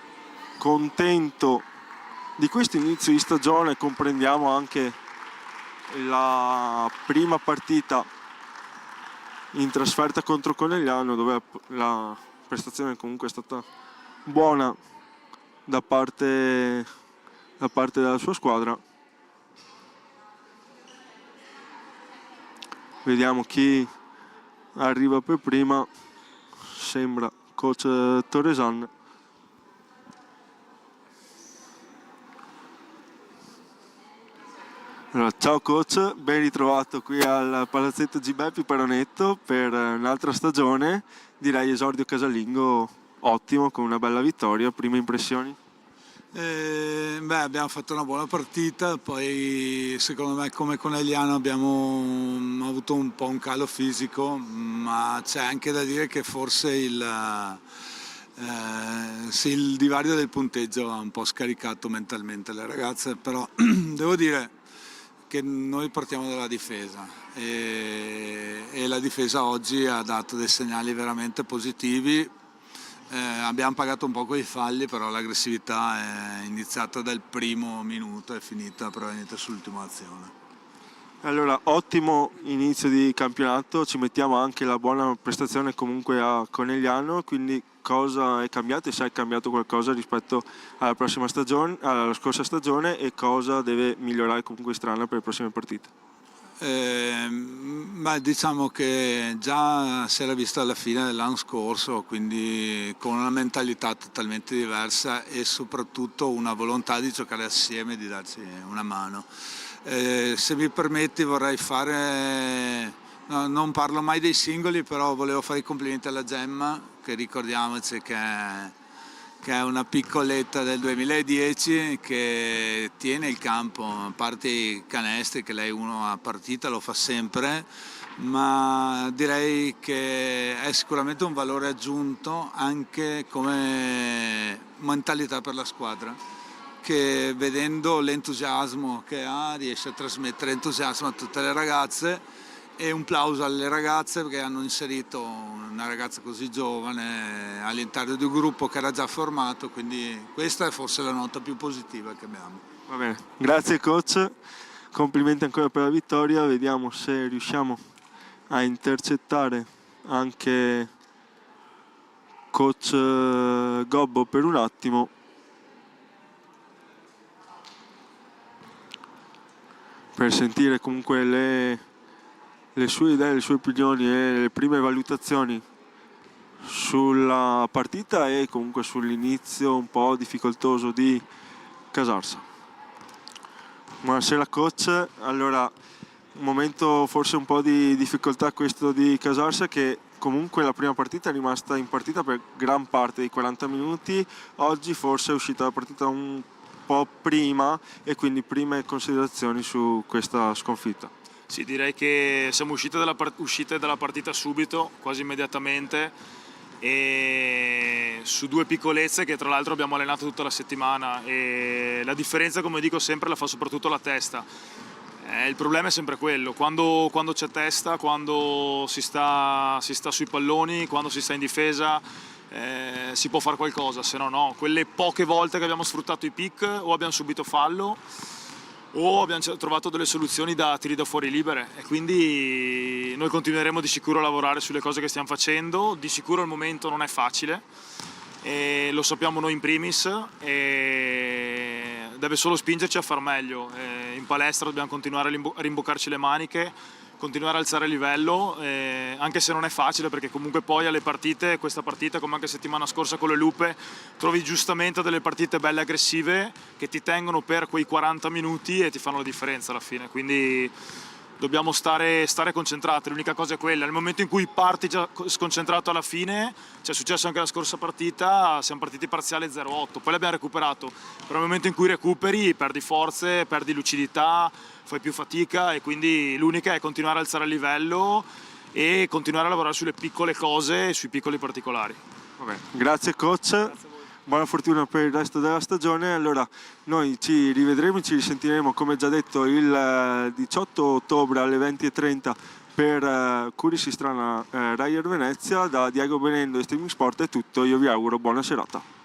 [SPEAKER 1] contento di questo inizio di stagione. Comprendiamo anche la prima partita in trasferta contro Conegliano, dove la prestazione comunque è stata buona da parte della sua squadra. Vediamo chi arriva per prima. Sembra coach Toresan. Allora, ciao coach, ben ritrovato qui al palazzetto G. Beppi Paronetto per un'altra stagione. Direi esordio casalingo ottimo, con una bella vittoria. Prime impressioni?
[SPEAKER 3] Abbiamo fatto una buona partita, poi secondo me come Conegliano abbiamo avuto un po' un calo fisico, ma c'è anche da dire che forse il divario del punteggio ha un po' scaricato mentalmente le ragazze, però devo dire che noi partiamo dalla difesa e la difesa oggi ha dato dei segnali veramente positivi. Abbiamo pagato un po' quei falli, però l'aggressività è iniziata dal primo minuto e è finita probabilmente sull'ultima azione.
[SPEAKER 1] Allora, ottimo inizio di campionato, ci mettiamo anche la buona prestazione comunque a Conegliano, quindi cosa è cambiato e se è cambiato qualcosa rispetto alla prossima stagione, alla scorsa stagione, e cosa deve migliorare comunque Strana per le prossime partite?
[SPEAKER 3] Diciamo che già si era vista alla fine dell'anno scorso, quindi con una mentalità totalmente diversa e soprattutto una volontà di giocare assieme e di darci una mano. Se mi permetti vorrei fare, no, non parlo mai dei singoli, però volevo fare i complimenti alla Gemma, che ricordiamoci che è una piccoletta del 2010 che tiene il campo, a parte i canestri che lei uno a partita lo fa sempre, ma direi che è sicuramente un valore aggiunto anche come mentalità per la squadra, che vedendo l'entusiasmo che ha riesce a trasmettere entusiasmo a tutte le ragazze. E un plauso alle ragazze che hanno inserito una ragazza così giovane all'interno di un gruppo che era già formato, quindi questa è forse la nota più positiva che abbiamo.
[SPEAKER 1] Va bene, grazie coach, complimenti ancora per la vittoria. Vediamo se riusciamo a intercettare anche coach Gobbo per un attimo. Per sentire comunque le sue idee, le sue opinioni e le prime valutazioni sulla partita e comunque sull'inizio un po' difficoltoso di Casarsa. Buonasera coach, allora un momento forse un po' di difficoltà questo di Casarsa, che comunque la prima partita è rimasta in partita per gran parte dei 40 minuti, oggi forse è uscita la partita un po' prima, e quindi prime considerazioni su questa sconfitta.
[SPEAKER 2] Sì, direi che siamo uscite dalla partita subito, quasi immediatamente, e su due piccolezze che tra l'altro abbiamo allenato tutta la settimana, e la differenza, come dico sempre, la fa soprattutto la testa. Il problema è sempre quello, quando c'è testa, quando si sta sui palloni, quando si sta in difesa, si può fare qualcosa, se no no. Quelle poche volte che abbiamo sfruttato i pick o abbiamo subito fallo o abbiamo trovato delle soluzioni da tiri da fuori libere, e quindi noi continueremo di sicuro a lavorare sulle cose che stiamo facendo. Di sicuro al momento non è facile, e lo sappiamo noi in primis, e deve solo spingerci a far meglio. In palestra dobbiamo continuare a rimboccarci le maniche, continuare a alzare il livello, anche se non è facile, perché comunque poi alle partite, questa partita come anche settimana scorsa con le Lupe, trovi giustamente delle partite belle aggressive che ti tengono per quei 40 minuti e ti fanno la differenza alla fine, quindi dobbiamo stare concentrati. L'unica cosa è quella, nel momento in cui parti già sconcentrato alla fine, ci è successo anche la scorsa partita, siamo partiti parziale 0-8, poi l'abbiamo recuperato, però nel momento in cui recuperi perdi forze, perdi lucidità, fai più fatica, e quindi l'unica è continuare a alzare il livello e continuare a lavorare sulle piccole cose e sui piccoli particolari.
[SPEAKER 1] Vabbè, grazie coach.
[SPEAKER 2] Grazie a voi.
[SPEAKER 1] buona fortuna per il resto della stagione. Allora noi ci rivedremo, ci risentiremo come già detto il 18 ottobre alle 20:30 per Curi Sistrana Ryder Venezia. Da Diego Benendo e Streaming Sport è tutto, io vi auguro buona serata.